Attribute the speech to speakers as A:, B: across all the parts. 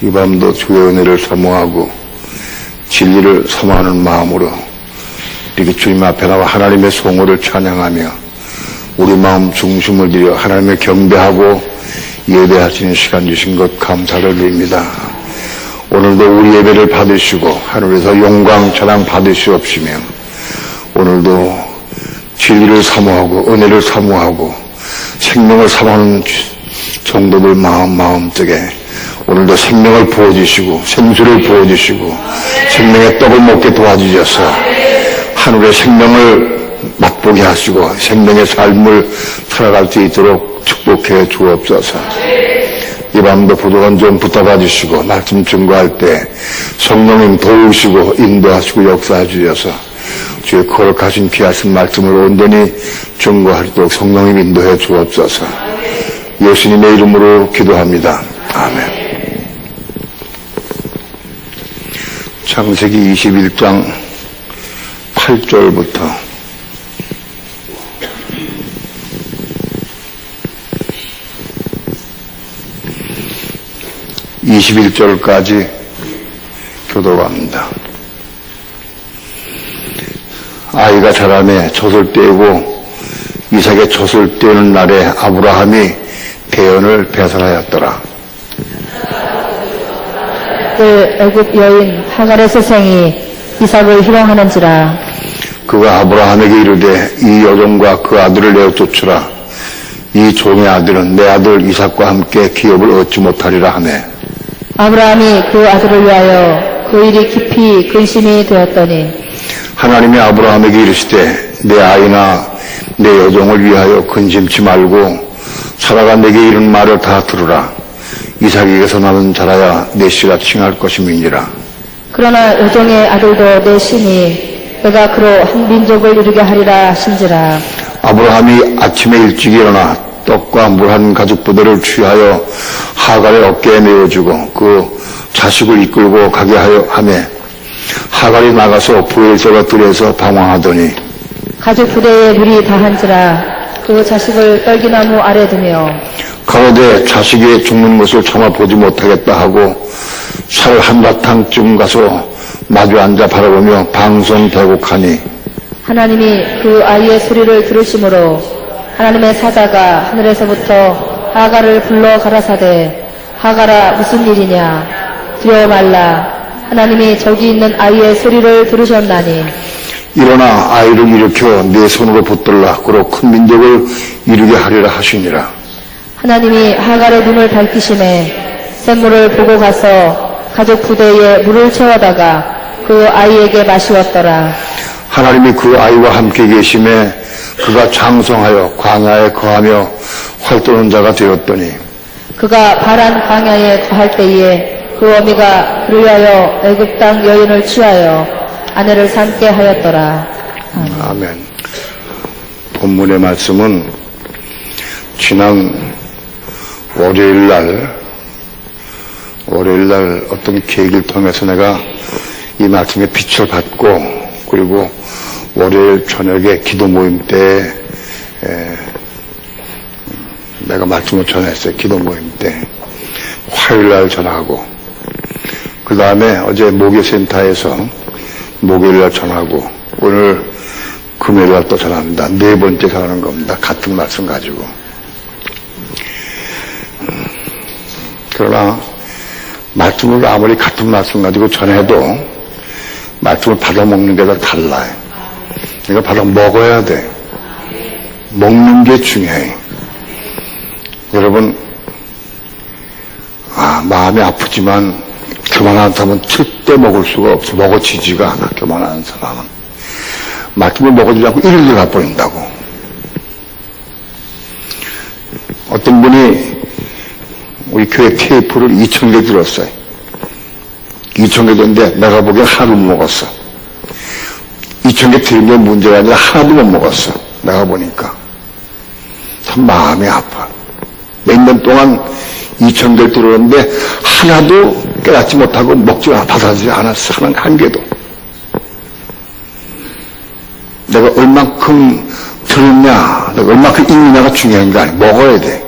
A: 이 밤도 주의 은혜를 사모하고 진리를 사모하는 마음으로 이렇게 주님 앞에 나와 하나님의 성호를 찬양하며 우리 마음 중심을 들여 하나님의 경배하고 예배하시는 시간 주신 것 감사를 드립니다. 오늘도 우리 예배를 받으시고 하늘에서 영광 찬양 받으시옵시며 오늘도 진리를 사모하고 은혜를 사모하고 생명을 사모하는 성도들 마음속에 오늘도 생명을 부어주시고 생수를 부어주시고 생명의 떡을 먹게 도와주셔서 하늘의 생명을 맛보게 하시고 생명의 삶을 살아갈 수 있도록 축복해 주옵소서. 이 밤도 부족한 좀 붙잡아 주시고 말씀 증거할 때 성령님 도우시고 인도하시고 역사해 주셔서 주의 거룩하신 귀하신 말씀을 온전히 증거하도록 성령님 인도해 주옵소서. 예수님의 이름으로 기도합니다. 아멘. 창세기 21장 8절부터 21절까지 교도합니다. 아이가 자라매 젖을 떼고 이삭의 젖을 떼는 날에 아브라함이 대언을 배설하였더라.
B: 그 애굽 여인 하갈의 스승이 이삭을 희롱하는지라.
A: 그가 아브라함에게 이르되 이 여종과 그 아들을 내어 쫓으라. 이 종의 아들은 내 아들 이삭과 함께 기업을 얻지 못하리라 하매
B: 아브라함이 그 아들을 위하여 그 일이 깊이 근심이 되었더니
A: 하나님이 아브라함에게 이르시되 내 아이나 내 여종을 위하여 근심치 말고 사라가 내게 이른 말을 다 들으라. 이삭에게서 나는 자라야 내 씨라 칭할 것임이니라.
B: 그러나 여종의 아들도 내 신이 내가 그로 한 민족을 이루게 하리라 하신지라.
A: 아브라함이 아침에 일찍 일어나 떡과 물 한 가죽 부대를 취하여 하갈의 어깨에 메어주고 그 자식을 이끌고 가게 하며 하갈이 나가서 부엘세바 들에서 방황하더니
B: 가죽 부대에 물이 다한지라. 그 자식을 떨기나무 아래 두며
A: 가로되 자식이 죽는 것을 참아 보지 못하겠다 하고 살 한바탕쯤 가서 마주 앉아 바라보며 방송대곡하니
B: 하나님이 그 아이의 소리를 들으심으로 하나님의 사자가 하늘에서부터 하갈을 불러 가라사대 하갈아 무슨 일이냐 두려워 말라. 하나님이 저기 있는 아이의 소리를 들으셨나니
A: 일어나 아이를 일으켜 내 손으로 붙들라. 그로 큰 민족을 이루게 하리라 하시니라.
B: 하나님이 하갈의 눈을 밝히심에 샘물을 보고 가서 가죽 부대에 물을 채워다가 그 아이에게 마시웠더라.
A: 하나님이 그 아이와 함께 계심에 그가 장성하여 광야에 거하며 활도는 자가 되었더니
B: 그가 바란 광야에 거할 때에 그 어미가 그를 위하여 애굽 땅 여인을 취하여 아내를 삼게 하였더라.
A: 아멘. 본문의 말씀은 지난 월요일날 어떤 계기를 통해서 내가 이 말씀의 빛을 받고 그리고 월요일 저녁에 기도 모임 때 내가 말씀을 전했어요. 기도 모임 때 화요일날 전하고 그 다음에 어제 목요센터에서 목요일날 전하고 오늘 금요일날 또 전합니다. 네 번째 전하는 겁니다. 같은 말씀 가지고. 그러나 말씀을 아무리 같은 말씀 가지고 전해도 말씀을 받아먹는 게 다 달라요. 그러니까 받아 먹어야 돼. 먹는 게 중요해. 여러분, 마음이 아프지만 교만하는 사람은 절대 먹을 수가 없어. 먹어지지가 않아. 교만하는 사람은. 말씀을 먹어주지 않고 일일이 가버린다고. 어떤 분이 우리 교회 테이프를 2,000개 들었어요. 2,000개 들었는데 내가 보기엔 하나도 못 먹었어. 2,000개 들은 게 문제가 아니라 하나도 못 먹었어. 내가 보니까. 참 마음이 아파. 몇 년 동안 2,000개를 들었는데 하나도 깨닫지 못하고 먹지 받아들이지 않았어. 한 개도. 내가 얼만큼 들었냐, 내가 얼만큼 읽느냐가 중요한 게 아니야. 먹어야 돼.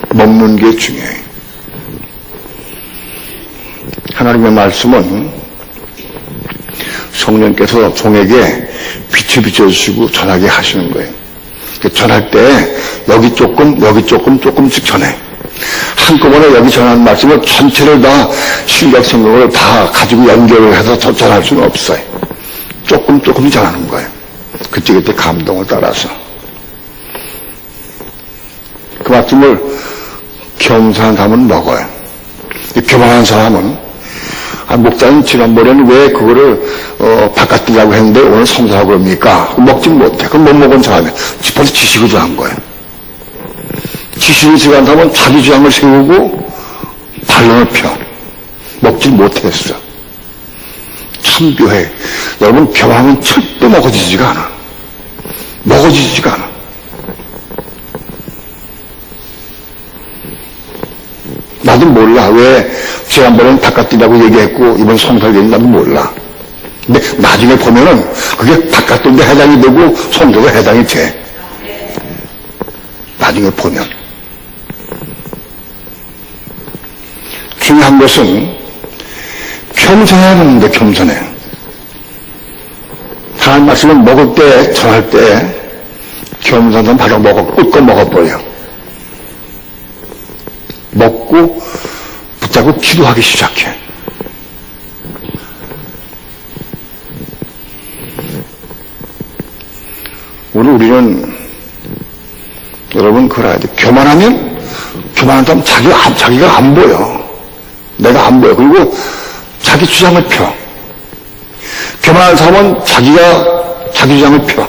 A: 먹는 게 중요해. 하나님의 말씀은 성령께서 종에게 빛을 비춰주시고 전하게 하시는 거예요. 전할 때 여기 조금씩 전해. 한꺼번에 여기 전하는 말씀을 전체를 다 신약성경을 다 가지고 연결을 해서 전할 수는 없어요. 조금씩 전하는 거예요. 그때 감동을 따라서. 그 말씀을 겸손한 사람은 먹어요. 교만한 사람은 목사님 지난번에는 왜 그거를 바깥 뛰라고 했는데 오늘 성사하고 그럽니까? 먹진 못해. 그럼 못 먹은 사람이 벌써 지식을 한 거예요. 지식을 지한 사람은 자기 주장을 세우고 반론을 펴. 먹질 못했어. 참 묘해. 여러분 교만하면 절대 먹어지지가 않아. 먹어지지가 않아. 나도 몰라. 왜 지난번에는 바깥이라고 얘기했고 이번 성사를 나도 몰라. 근데 나중에 보면은 그게 바깥도 해당이 되고 성도가 해당이 돼. 나중에 보면. 중요한 것은 겸손해야 하는데 겸손해. 하나님 말씀을 먹을 때, 전할 때 겸손한 바로 꿀꺽 먹어버려. 먹고 붙잡고 기도하기 시작해. 우리는 여러분 그걸 알아야 돼. 교만하면 교만한 사람 자기가 안 보여. 내가 안 보여. 그리고 자기 주장을 펴. 교만한 사람은 자기 주장을 펴.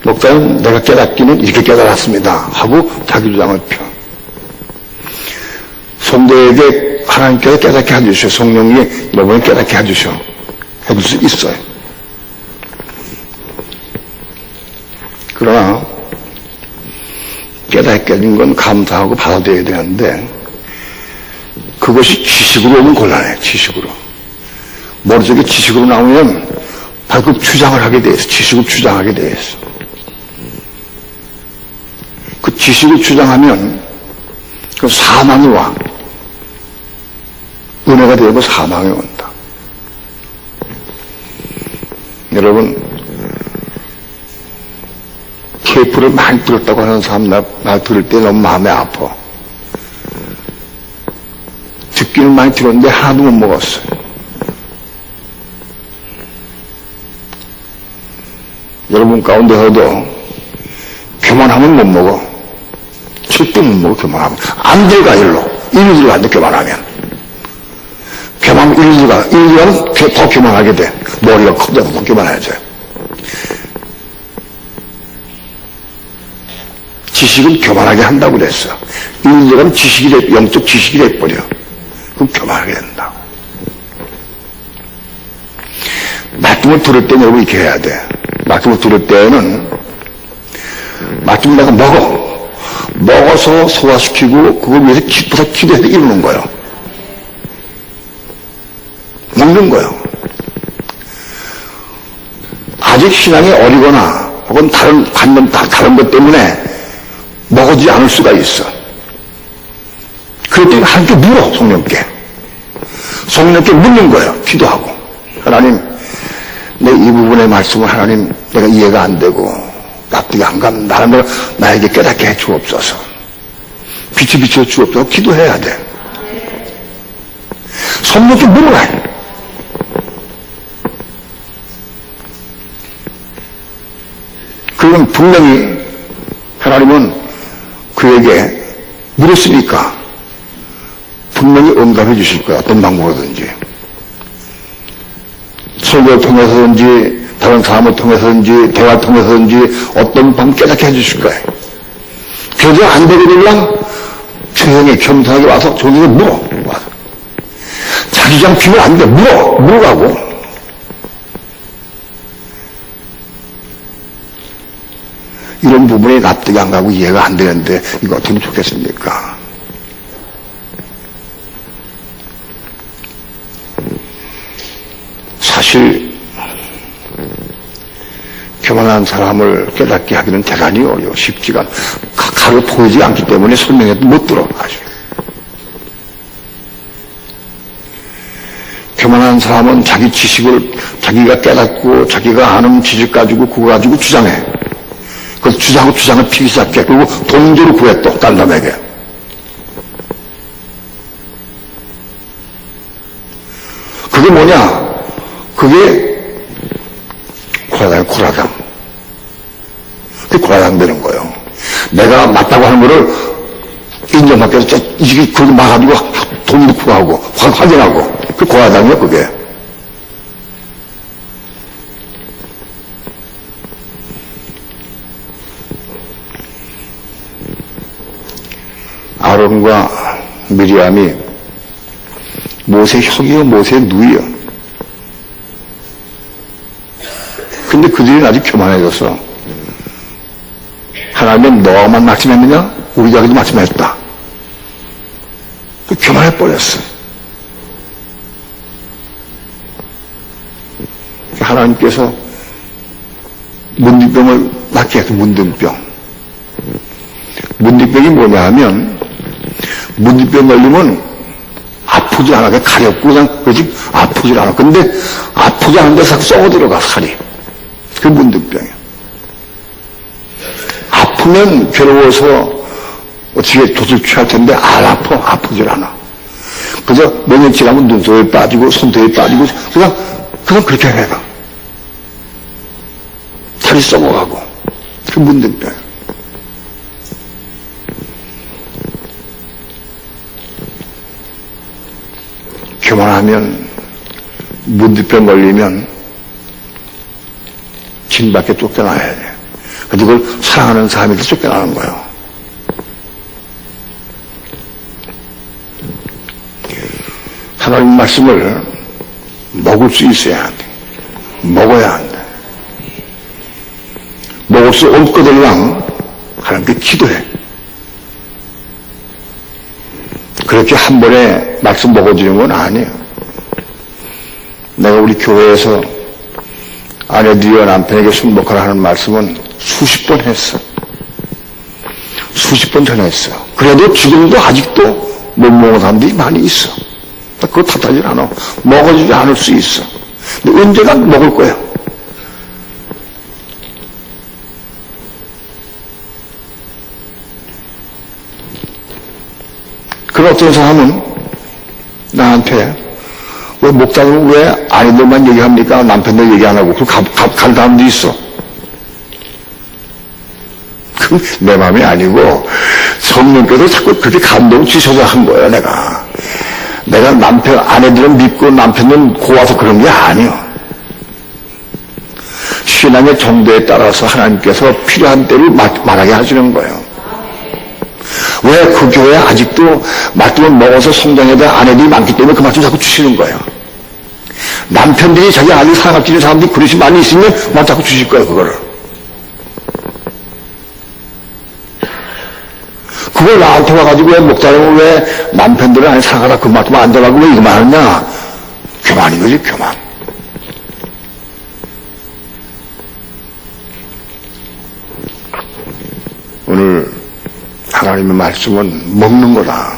A: 목사님 내가 깨닫기는 이렇게 깨달았습니다 하고 자기 주장을 펴. 성도에게 하나님께서 깨닫게 해주셔. 성령이 여러분을 깨닫게 해주셔. 해줄 수 있어요. 그러나 깨닫게 해준 건 감사하고 받아들여야 되는데 그것이 지식으로 오면 곤란해. 지식으로. 머릿속에 지식으로 나오면 바로 그 주장을 하게 돼 있어. 지식을 주장하게 돼 있어. 그 지식을 주장하면 그 사망이 와. 은혜가 되고 사망이 온다. 여러분 테이프를 많이 들었다고 하는 사람 나 들을 때 너무 마음이 아파. 듣기는 많이 들었는데 하나도 못 먹었어요. 여러분 가운데서도 교만하면 못 먹어. 절대 못 먹어. 교만하면 안 들어가. 일로 들어가는데 교만하면 일로 들어가면 더 교만하게 돼. 머리가 커져서 더 교만해져. 지식은 교만하게 한다고 그랬어. 일로 들어가면 영적 지식이 돼버려. 그럼 교만하게 된다. 말씀을 들을 때는 여러분 이렇게 해야 돼. 말씀을 들을 때는 말씀을 내가 먹어서 소화시키고 그걸 위해서 기도해서 이루는 거예요. 먹는 거예요. 아직 신앙이 어리거나 혹은 다른 것 때문에 먹어지지 않을 수가 있어. 그럴 때는 하나님께 물어. 성령께 묻는 거예요. 기도하고 하나님 내 이 부분의 말씀을 하나님 내가 이해가 안 되고 납득이 안 가면 나에게 깨닫게 해 주옵소서. 빛이 비춰 주옵소서. 기도해야 돼. 성령께 물어라. 그러면 분명히 하나님은 그에게 물었으니까 분명히 응답해 주실 거야. 어떤 방법으로든지. 설교를 통해서든지 다른 사람을 통해서든지 대화를 통해서든지 어떤 방법 깨닫게 해주실 거예요. 그래도 안 되거든요. 조용히 겸손하게 와서 조용히 물어. 와서. 자기 장 피면 안 돼. 물어가고. 이런 부분이 납득이 안 가고 이해가 안 되는데 이거 어떻게 좋겠습니까? 사실 교만한 사람을 깨닫게 하기는 대단히 어려워. 쉽지가 가로 보이지 않기 때문에 설명해도 못 들어. 아주 교만한 사람은 자기 지식을 자기가 깨닫고 자기가 아는 지식 가지고 그거 가지고 주장해. 그래서 주장을 피기 시작해. 그리고 동조를 구해 또 딴 사람에게. 그게 뭐냐? 그게 고라당. 그게 고라당 되는 거예요. 내가 맞다고 하는 거를 인정받기 위해서 이게 그걸 막아가지고 돈 넣고 하고 확인하고 그 고라당이에요 그게. 아론과 미리암이 모세 형이요 모세 누이요. 근데 그들이 아주 교만해졌어. 하나님은 너만 말씀했느냐? 우리 자기도 말씀했다. 교만해버렸어. 하나님께서 문둥병을 낫게 해서 문둥병. 문둥병이 뭐냐 하면 문둥병 걸리면 아프지 않아. 가렵고 그냥 그러지 아프지 않아. 근데 아프지 않은데 썩어 들어가 살이. 그게 문둥병이야. 아프면 괴로워서 어떻게 도둑 취할 텐데 안 아파. 아프질 않아. 그저 몇년 지나면 눈썹에 빠지고 손톱에 빠지고 그냥 그렇게 해가. 살이 썩어가고. 그 문둥병이야. 교만하면 문둥병 걸리면 진 밖에 쫓겨나야 돼. 그걸 사랑하는 사람에게 쫓겨나는 거예요. 하나님 말씀을 먹을 수 있어야 돼. 먹어야 한다. 먹을 수 없거들랑 하나님께 기도해. 그렇게 한 번에 말씀 먹어주는 건 아니에요. 내가 우리 교회에서 아내들이여 남편에게 순복하라 하는 말씀은 수십 번 했어. 수십 번 전했어. 그래도 지금도 아직도 못 먹은 사람들이 많이 있어. 그거 탓하지 않아. 먹어주지 않을 수 있어. 근데 언제가 먹을 거야. 그런 어떤 사람은 나한테 왜 목사님은 왜 아내들만 얘기합니까? 남편들 얘기 안 하고. 간 사람도 있어. 그 내 마음이 아니고 성령께서 자꾸 그렇게 감동 주셔서 한 거예요. 내가 아내들은 믿고 남편은 고와서 그런 게 아니요. 신앙의 정도에 따라서 하나님께서 필요한 때를 말하게 하시는 거예요. 왜 그 교회에 아직도 말씀을 먹어서 성장해야 아내들이 많기 때문에 그 말씀 자꾸 주시는 거예요. 남편들이 자기 아들 사랑할 사람들이 그릇이 많이 있으면 자꾸 주실 거예요, 그거를. 그걸 나한테 와가지고 왜 목사님은 왜 남편들을 아니 사랑하라 그 말씀 안 전하고 왜 이거만 하느냐? 교만인 거지, 교만. 오늘 하나님의 말씀은 먹는 거다.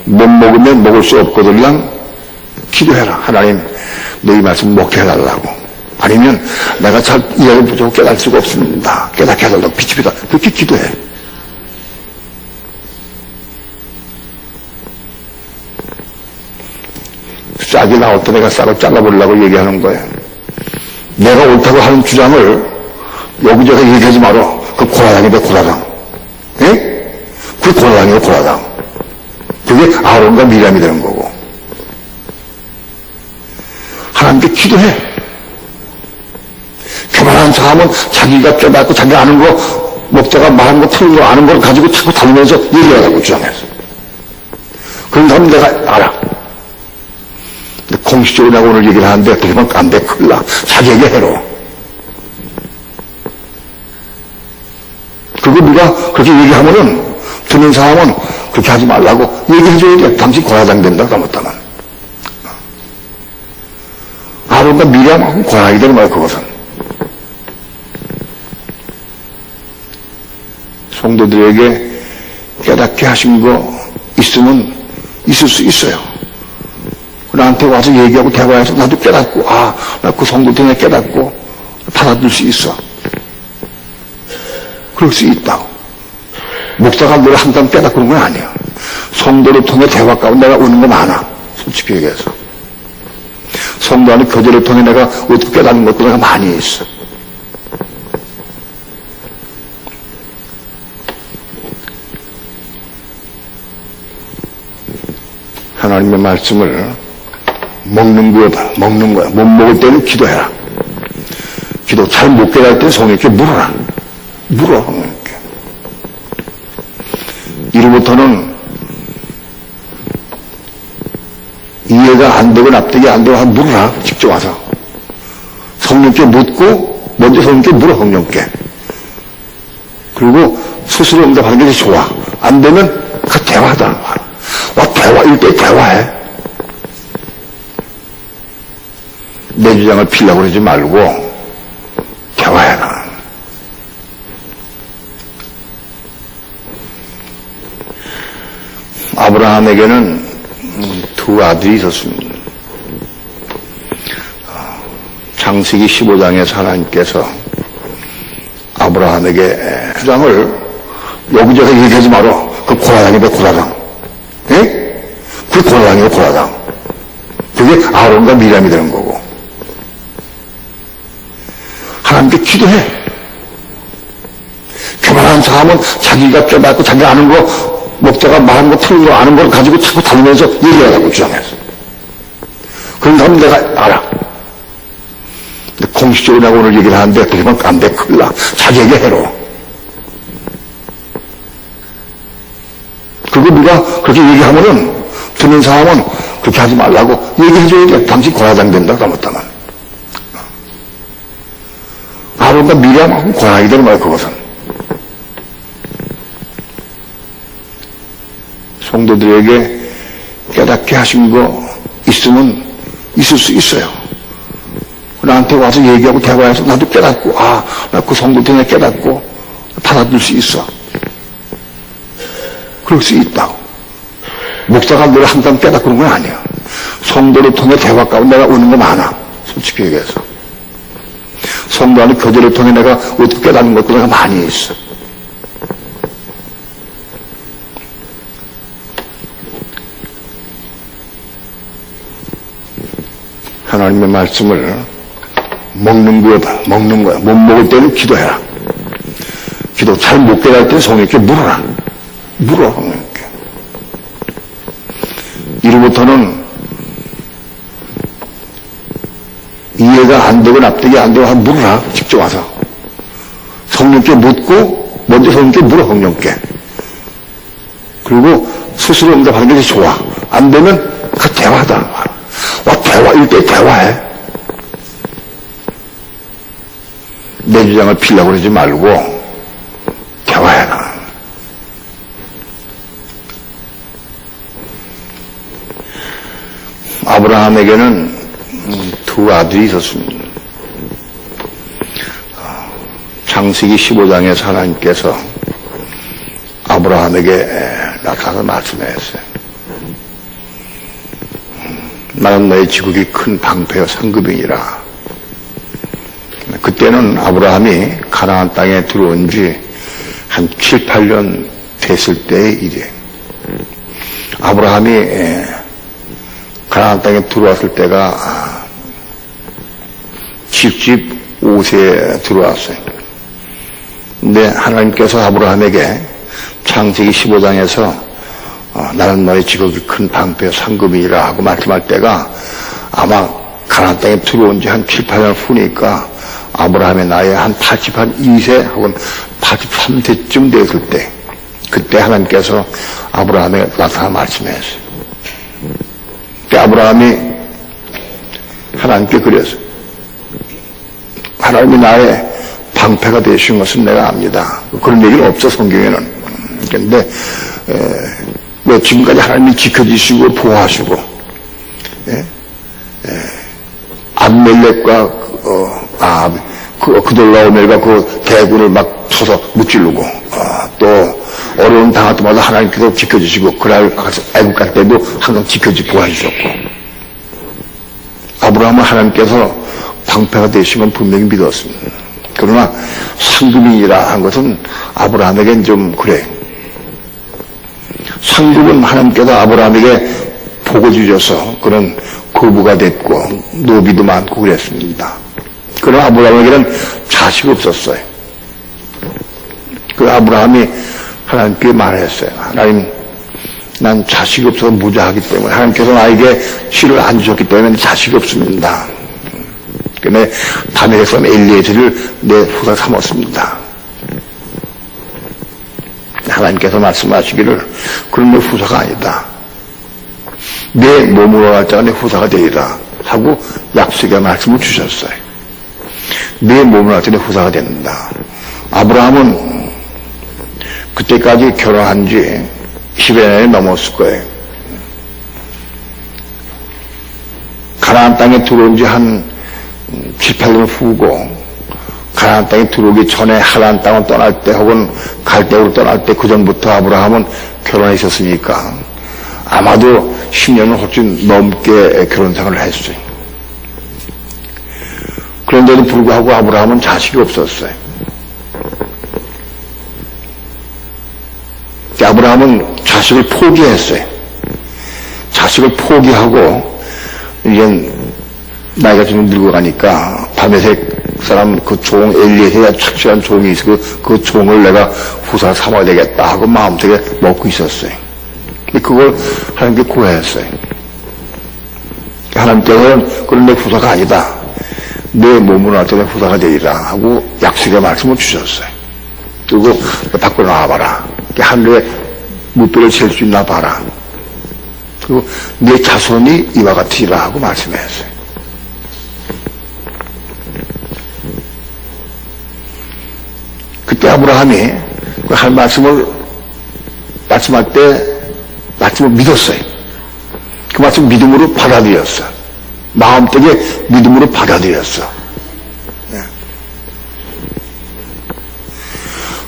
A: 못 먹으면 먹을 수 없거든요. 기도해라. 하나님, 너희 말씀 먹게 해달라고. 아니면 내가 잘 이해를 못하고 깨달을 수가 없습니다. 깨닫게 해달라고. 빛이 비다. 그렇게 기도해. 싹이 나올 때 내가 싹을 잘라버리려고 얘기하는 거예요. 내가 옳다고 하는 주장을 여기저기 얘기하지 마라. 그 고라당이다, 고라당. 예? 그게 고라당이에요, 고라당. 그게 아론과 미리암이 되는 거고. 하나님께 기도해. 교만한 사람은 자기가 깨닫고 자기가 아는 거, 목자가 말하는 거, 틀린 거 아는 걸 가지고 자꾸 다니면서 얘기하라고 주장해서. 그런 사람은 내가 알아. 근데 공식적으로 내가 오늘 얘기를 하는데, 그러면 안 돼, 큰일 나. 자기에게 해로. 그거 누가 그렇게 얘기하면은, 듣는 사람은 그렇게 하지 말라고 얘기해줘야 돼. 당신 고라당 된다, 잘못하면. 아론과 미리암하고 고라당이 되는 거야, 그것은. 성도들에게 깨닫게 하신 거 있으면 있을 수 있어요. 나한테 와서 얘기하고 대화해서 나도 깨닫고, 나 그 성도 때문에 깨닫고 받아들일 수 있어. 그럴 수 있다고. 목사가 늘 항상 깨닫고 그런 건 아니야. 성도를 통해 대화 가운데 내가 오는 거 많아. 솔직히 얘기해서. 성도 안에 교제를 통해 내가 어떻게 깨닫는 것도 내가 많이 있어. 하나님의 말씀을 먹는 거야. 못 먹을 때는 기도해라. 기도 잘 못 깨달을 때는 성령께 물어라. 물어. 이로부터는 이해가 안 되고 납득이 안 되고 물어라. 직접 와서. 성령께 묻고 먼저 성령께 물어. 성령께. 그리고 스스로 응답하는 게 좋아. 안 되면 그 대화하다. 대화일 때 대화해. 내 주장을 피려고 그러지 말고 대화해라. 아브라함에게는 두 아들이 있었습니다. 창세기 15장에서 하나님께서 아브라함에게 주장을 여기저기 얘기하지 마라. 그 고라당이다, 고라당. 예? 그 고라당이에요, 고라당. 그게 아론과 미람이 되는 거고. 하나님께 기도해. 교만한 사람은 자기가 깨닫고 자기가 아는 거, 목자가 말하는 거, 틀린 거 아는 걸 가지고 자꾸 다니면서 얘기하라고 주장했어. 그런 사람은 내가 알아. 근데 공식적으로 내가 오늘 얘기를 하는데, 그러면 안 돼, 큰일 나. 자기에게 해로. 그리고 누가 그렇게 얘기하면은, 듣는 사람은 그렇게 하지 말라고 얘기해줘야 돼. 당신 고라당 된다, 잘못하면. 아론과 미리암하고 고라당이 되는 거야, 그것은. 성도들에게 깨닫게 하신 거 있으면 있을 수 있어요. 나한테 와서 얘기하고 대화해서 나도 깨닫고, 나 그 성도 때문에 깨닫고 받아들일 수 있어. 그럴 수 있다고. 목사가 늘 항상 깨닫고 그런 건 아니야. 성도를 통해 대화 가운데 내가 오는 거 많아. 솔직히 얘기해서. 성도 안에 교제를 통해 내가 어떻게 깨닫는 것도 내가 많이 있어. 하나님의 말씀을 먹는 거야. 못 먹을 때는 기도해라. 기도 잘 못 깨달을 때는 성령께 물어라. 물어, 성령께. 이로부터는 이해가 안 되고 납득이 안 되고 물어라. 직접 와서. 성령께 묻고 먼저 성령께 물어. 성령께. 그리고 스스로 응답하는 게 좋아. 안 되면 그 대화하다. 대화일 때 대화해. 내 주장을 피려고 그러지 말고 대화해라. 아브라함에게는 두 아들이 있었습니다. 창세기 15장에서 하나님께서 아브라함에게 나타나서 말씀했어요. 나는 너의 지국이 큰 방패여 상급이니라. 그때는 아브라함이 가나안 땅에 들어온 지 한 7, 8년 됐을 때의 일이에요. 아브라함이 가나안 땅에 들어왔을 때가 75세에 들어왔어요. 근데 하나님께서 아브라함에게 창세기 15장에서 나는 너의 직업이 큰 방패 상급이라 하고 말씀할 때가 아마 가나안 땅에 들어온 지 한 7, 8년 후니까 아브라함의 나이 한 82세 혹은 83세쯤 됐을 때 그때 하나님께서 아브라함에게 나타나 말씀했어요. 그때 아브라함이 하나님께 그랬어요. 하나님이 나의 방패가 되신 것은 내가 압니다. 그런 얘기는 없어 성경에는. 그런데 왜 지금까지 하나님이 지켜주시고 보호하시고 암멜렉과 그돌라오멜과 그 대군을 막 쳐서 무찌르고 또 어려운 당할 때마다 하나님께서 지켜주시고 그날 애국 갈 때도 항상 지켜주고 보호해주셨고 아브라함은 하나님께서 방패가 되신 건 분명히 믿었습니다. 그러나 상급이라 한 것은 아브라함에겐 좀 그래. 상급은 하나님께서 아브라함에게 복을 주셔서 그런 거부가 됐고 노비도 많고 그랬습니다. 그러나 아브라함에게는 자식이 없었어요. 그 아브라함이 하나님께 말했어요. 하나님, 난 자식이 없어서 무자하기 때문에 하나님께서 나에게 씨를 안 주셨기 때문에 자식이 없습니다. 그런데 다메섹에서 엘리에셀을 내 후사 삼았습니다. 하나님께서 말씀하시기를 그런 내 후사가 아니다. 내 몸으로 갈 자가 내 후사가 되리라 하고 약속의 말씀을 주셨어요. 내 몸으로 갈 자가 내 후사가 된다. 아브라함은 그때까지 결혼한 지 10여 년이 넘었을 거예요. 가나안 땅에 들어온 지 한 7, 8년 후고 가나안 땅에 들어오기 전에 하나안 땅을 떠날 때 혹은 갈대으로 떠날 때 그 전부터 아브라함은 결혼해 있었으니까 아마도 10년은 훨씬 넘게 결혼 생활을 했어요. 그런데도 불구하고 아브라함은 자식이 없었어요. 아브라함은 자식을 포기했어요. 자식을 포기하고 이제 나이가 좀 늙어가니까 다메섹 사람 그 종 엘리에셀이 착실한 종이 있어 그 종을 내가 후사 삼아야 되겠다 하고 마음속에 먹고 있었어요. 근데 그걸 하나님께 구했어요. 하나님께서는 그런 내 후사가 아니다. 내 몸으로 나한테 내 후사가 되리라 하고 약속의 말씀을 주셨어요. 그리고 밖으로 나와봐라. 하늘에 무뼈를 잴 수 있나 봐라. 그리고 내 자손이 이와 같으리라 하고 말씀했어요. 그때 아브라함이 할 말씀을 말씀할 때 말씀을 믿었어요. 그 말씀 믿음으로 받아들였어. 마음속에 믿음으로 받아들였어.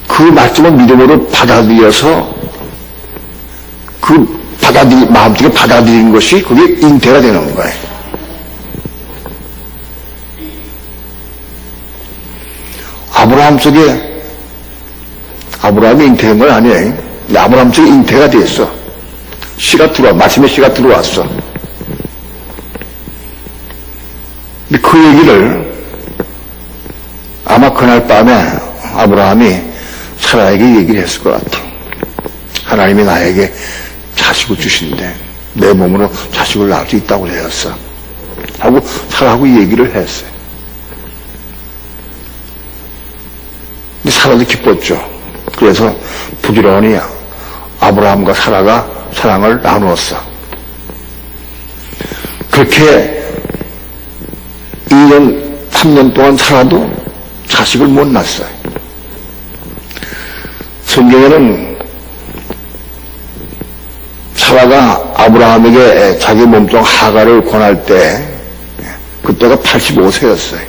A: 그 말씀을 믿음으로 받아들여서 마음속에 받아들인 것이 그게 잉태가 되는 거예요. 아브라함 속에 아브라함이 잉태된 건 아니에요. 아브라함 속에 잉태가 됐어. 말씀의 씨가 들어왔어. 근데 그 얘기를 아마 그날 밤에 아브라함이 사라에게 얘기를 했을 것 같아. 하나님이 나에게 자식을 주신대. 내 몸으로 자식을 낳을 수 있다고 하셨어. 하고 사라하고 얘기를 했어요. 근데 사라도 기뻤죠. 그래서 부지런히 아브라함과 사라가 사랑을 나누었어. 그렇게 2년, 3년 동안 살아도 자식을 못 낳았어요. 성경에는 사라가 아브라함에게 자기 몸종 하가를 권할 때 그때가 85세였어요.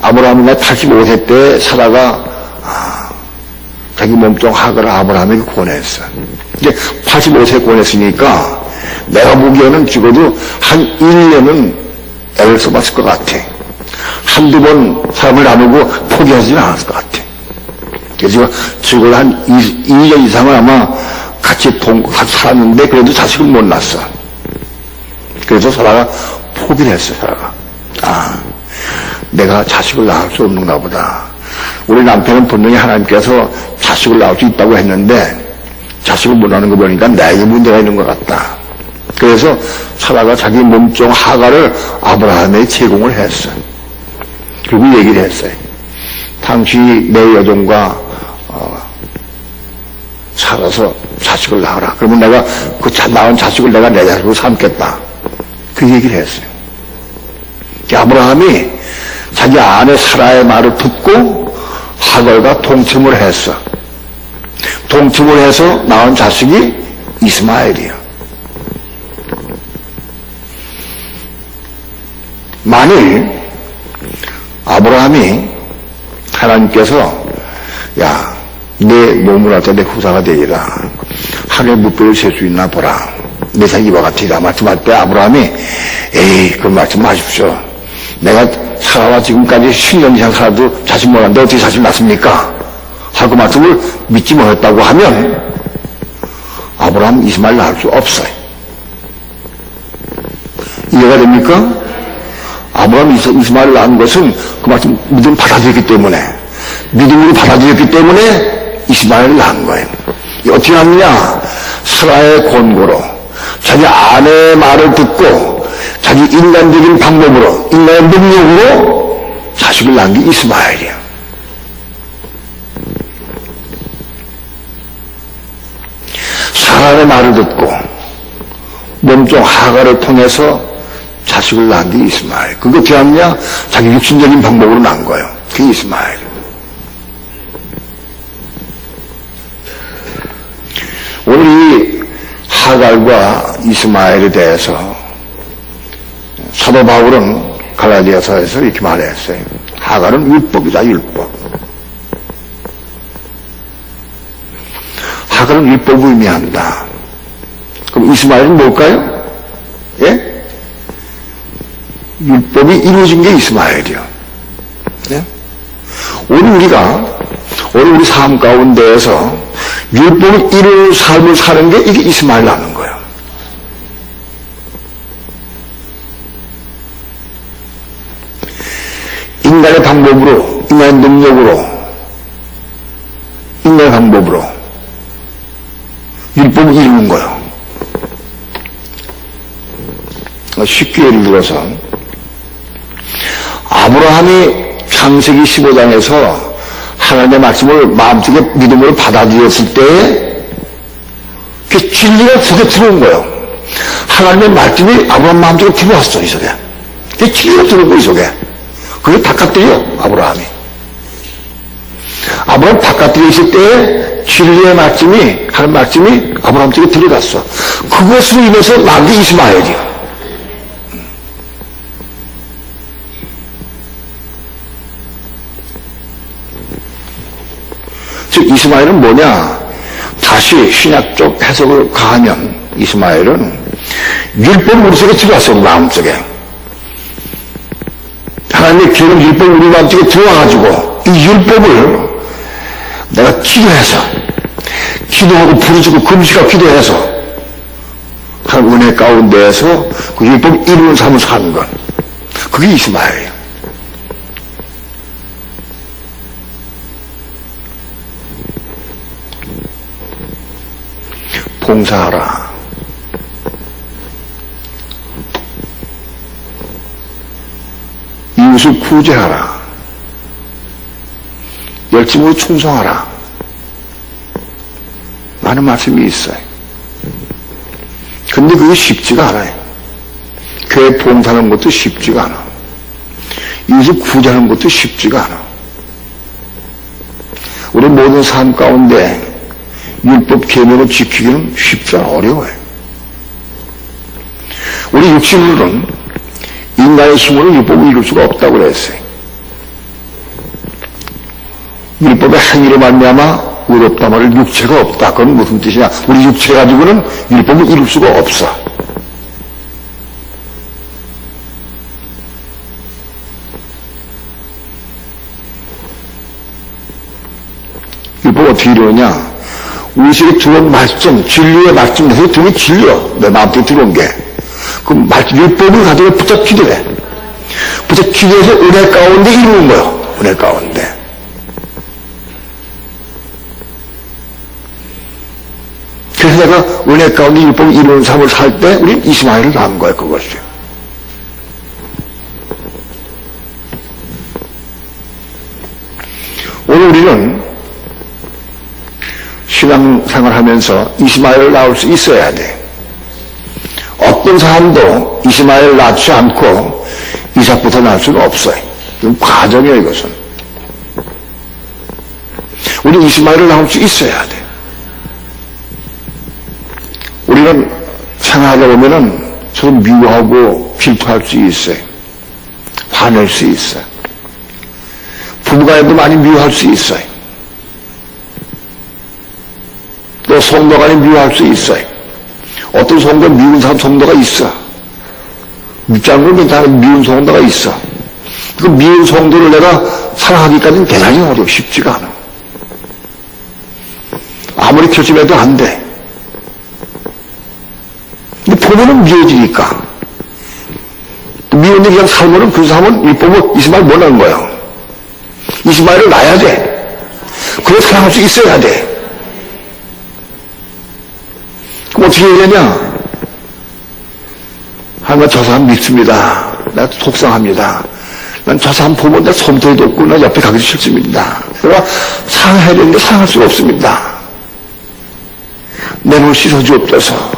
A: 아브라함이 85세 때 사라가 자기 몸종 하가를 아브라함에게 권했어. 이제 85세 권했으니까 내가 보기에는 죽어도 한 1년은 애를 써봤을 것 같아. 한두 번 사람을 나누고 포기하지는 않았을 것 같아. 그래서 죽을 한 2년 이상을 아마 같이 살았는데 그래도 자식을 못 낳았어. 그래서 사라가 포기를 했어. 사라가 내가 자식을 낳을 수 없는가 보다. 우리 남편은 분명히 하나님께서 자식을 낳을 수 있다고 했는데 자식을 못 낳는 거 보니까 나에게 문제가 있는 것 같다. 그래서 사라가 자기 몸종 하가를 아브라함에게 제공을 했어. 그리고 얘기를 했어요. 당신이 내 여종과 살아서 자식을 낳아라. 그러면 내가 그 낳은 자식을 내가 내 자식으로 삼겠다. 그 얘기를 했어요. 아브라함이 자기 아내 사라의 말을 듣고 하갈과 동침을 했어. 동침을 해서 낳은 자식이 이스마엘이야. 만일 아브라함이 하나님께서 내 몸을 갖다 내 후사가 되리라. 하늘의 무뼈를 셀 수 있나 보라. 내상 이와 같으리라 말씀할 때 아브라함이 에이 그 말씀 마십시오. 내가 살아와 지금까지 10년 이상 살아도 자식 못하는데 어떻게 자식 낳습니까? 하고 말씀을 믿지 못했다고 하면 아브라함 이스마엘 낳을 수 없어요. 이해가 됩니까? 아브라함 이스마엘 낳은 것은 그 말씀 믿음 받아들였기 때문에 믿음으로 받아들였기 때문에 이스마엘을 낳은 거예요. 어떻게 하느냐? 사라의 권고로 자기 아내의 말을 듣고 자기 인간적인 방법으로 인간의 능력으로 자식을 낳은 게 이스마엘이에요. 사라의 말을 듣고 몸종 하가를 통해서 자식을 낳은 게 이스마엘. 그거 어떻게 하느냐? 자기 육신적인 방법으로 낳은 거예요. 그게 이스마엘. 오늘 이 하갈과 이스마엘에 대해서 사도 바울은 갈라디아서에서 이렇게 말했어요. 하갈은 율법이다, 율법. 하갈은 율법을 의미한다. 그럼 이스마엘은 뭘까요? 예? 율법이 이루어진 게 이스마엘이요. 예? 오늘 우리 삶 가운데에서 율법을 이루는 삶을 사는 게 이게 이스마엘 하는 거예요. 인간의 방법으로, 인간의 능력으로, 인간의 방법으로 율법을 이루는 거예요. 쉽게 예를 들어서 아브라함이 창세기 15장에서 하나님의 말씀을 마음속에 믿음으로 받아들였을 때에 그 진리가 속에 들어온 거예요. 하나님의 말씀이 아브라함 마음속에 들어왔어, 이 속에. 그 진리가 들어온 거예요, 이 속에. 그게 바깥들이요, 아브라함이. 아브라함 바깥들에 있을 때에 진리의 말씀이, 하나님 말씀이 아브라함 속에 들어갔어. 그것으로 인해서 낳은 게 이스마엘이요. 즉 이스마엘은 뭐냐? 다시 신약적 해석을 가하면 이스마엘은 율법 우리 속에 들어왔어요. 마음속에. 하나님의 기름 율법 우리 마음속에 들어와가지고 이 율법을 내가 기도하고 부르짖고 금식하고 기도해서 하나님 은혜 가운데에서 그 율법을 이루는 삶을 사는 것. 그게 이스마엘이에요. 봉사하라. 이웃을 구제하라. 열심으로 충성하라. 많은 말씀이 있어요. 근데 그게 쉽지가 않아요. 교회 봉사하는 것도 쉽지가 않아. 이웃을 구제하는 것도 쉽지가 않아. 우리 모든 삶 가운데 율법 계명을 지키기는 쉽지 않아, 어려워요. 우리 육신으로는 인간의 힘으로 율법을 이룰 수가 없다고 그랬어요. 율법의 행위로 말미암아 의롭다 말을 육체가 없다. 그건 무슨 뜻이냐? 우리 육체 가지고는 율법을 이룰 수가 없어. 율법 어떻게 이루느냐? 우리 속에 들어온 말씀, 진리의 말씀, 내가 들어온 게 진리요. 내 마음속에 들어온 게. 그 율법을 가지고 붙잡 기도해. 붙잡 기도해서 은혜 가운데 이루는 거예요. 은혜 가운데. 그래서 내가 은혜 가운데 율법을 이루는 삶을 살 때 우리는 이스마엘을 낳은 거예요. 그것이. 오늘 우리는 신앙생활 하면서 이스마엘을 낳을 수 있어야 돼. 어떤 사람도 이스마엘을 낳지 않고 이삭부터 낳을 수는 없어요. 이건 과정이에요, 이것은. 우리 이스마엘을 낳을 수 있어야 돼. 우리는 생활하다 보면은 서로 미워하고 질투할 수 있어요. 화낼 수 있어요. 부부간에도 많이 미워할 수 있어요. 또 성도 간에 미워할 수 있어요. 어떤 성도 미운 사람 성도가 있어. 밉지 않은 건 괜찮아. 미운 성도가 있어. 그 미운 성도를 내가 사랑하기까지는 대단히 어려워. 쉽지가 않아. 아무리 결심해도 안 돼. 근데 보면은 미워지니까. 미운데 그냥 살면은 그 사람은 율법을 이스마엘 못 하는 거야. 이스마엘을 낳아야 돼. 그걸 사랑할 수 있어야 돼. 그럼 어떻게 해야 되냐? 하나님, 저 사람 믿습니다. 나 속상합니다. 난 저 사람 보면 내 손톱이 없고 나 옆에 가기 싫습니다. 그러나 사랑해야 되는데 사랑할 수가 없습니다. 내 눈을 씻어주옵소서.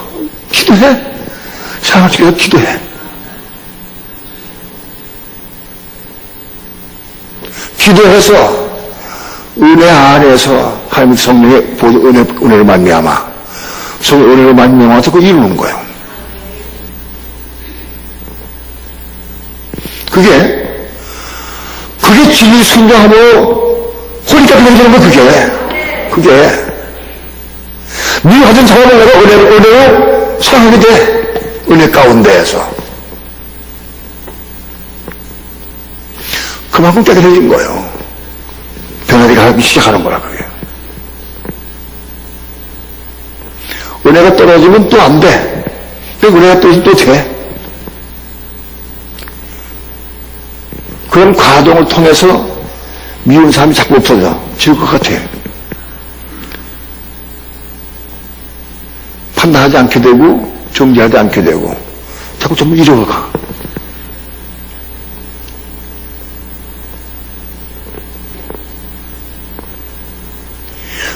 A: 기도해. 사랑할 수 있어서 기도해. 기도해서 은혜 안에서 하나님 성령의 은혜를 만미하마 성령의 은혜를 만미하면서 그걸 이루는 거예요. 그게 진리 순종함으로 호리까지 되는 거 그게 미워하던 사람을 내가 은혜로 사랑하게 돼. 은혜 가운데에서 그만큼 깨달아진 거예요. 변화가 가기 시작하는 거라 그게. 은혜가 떨어지면 또 안 돼. 은혜가 떨어지면 또 돼. 그런 과정을 통해서 미운 사람이 자꾸 없어져. 지울 것 같아. 판단하지 않게 되고 정지하지 않게 되고 자꾸 전부 이뤄가.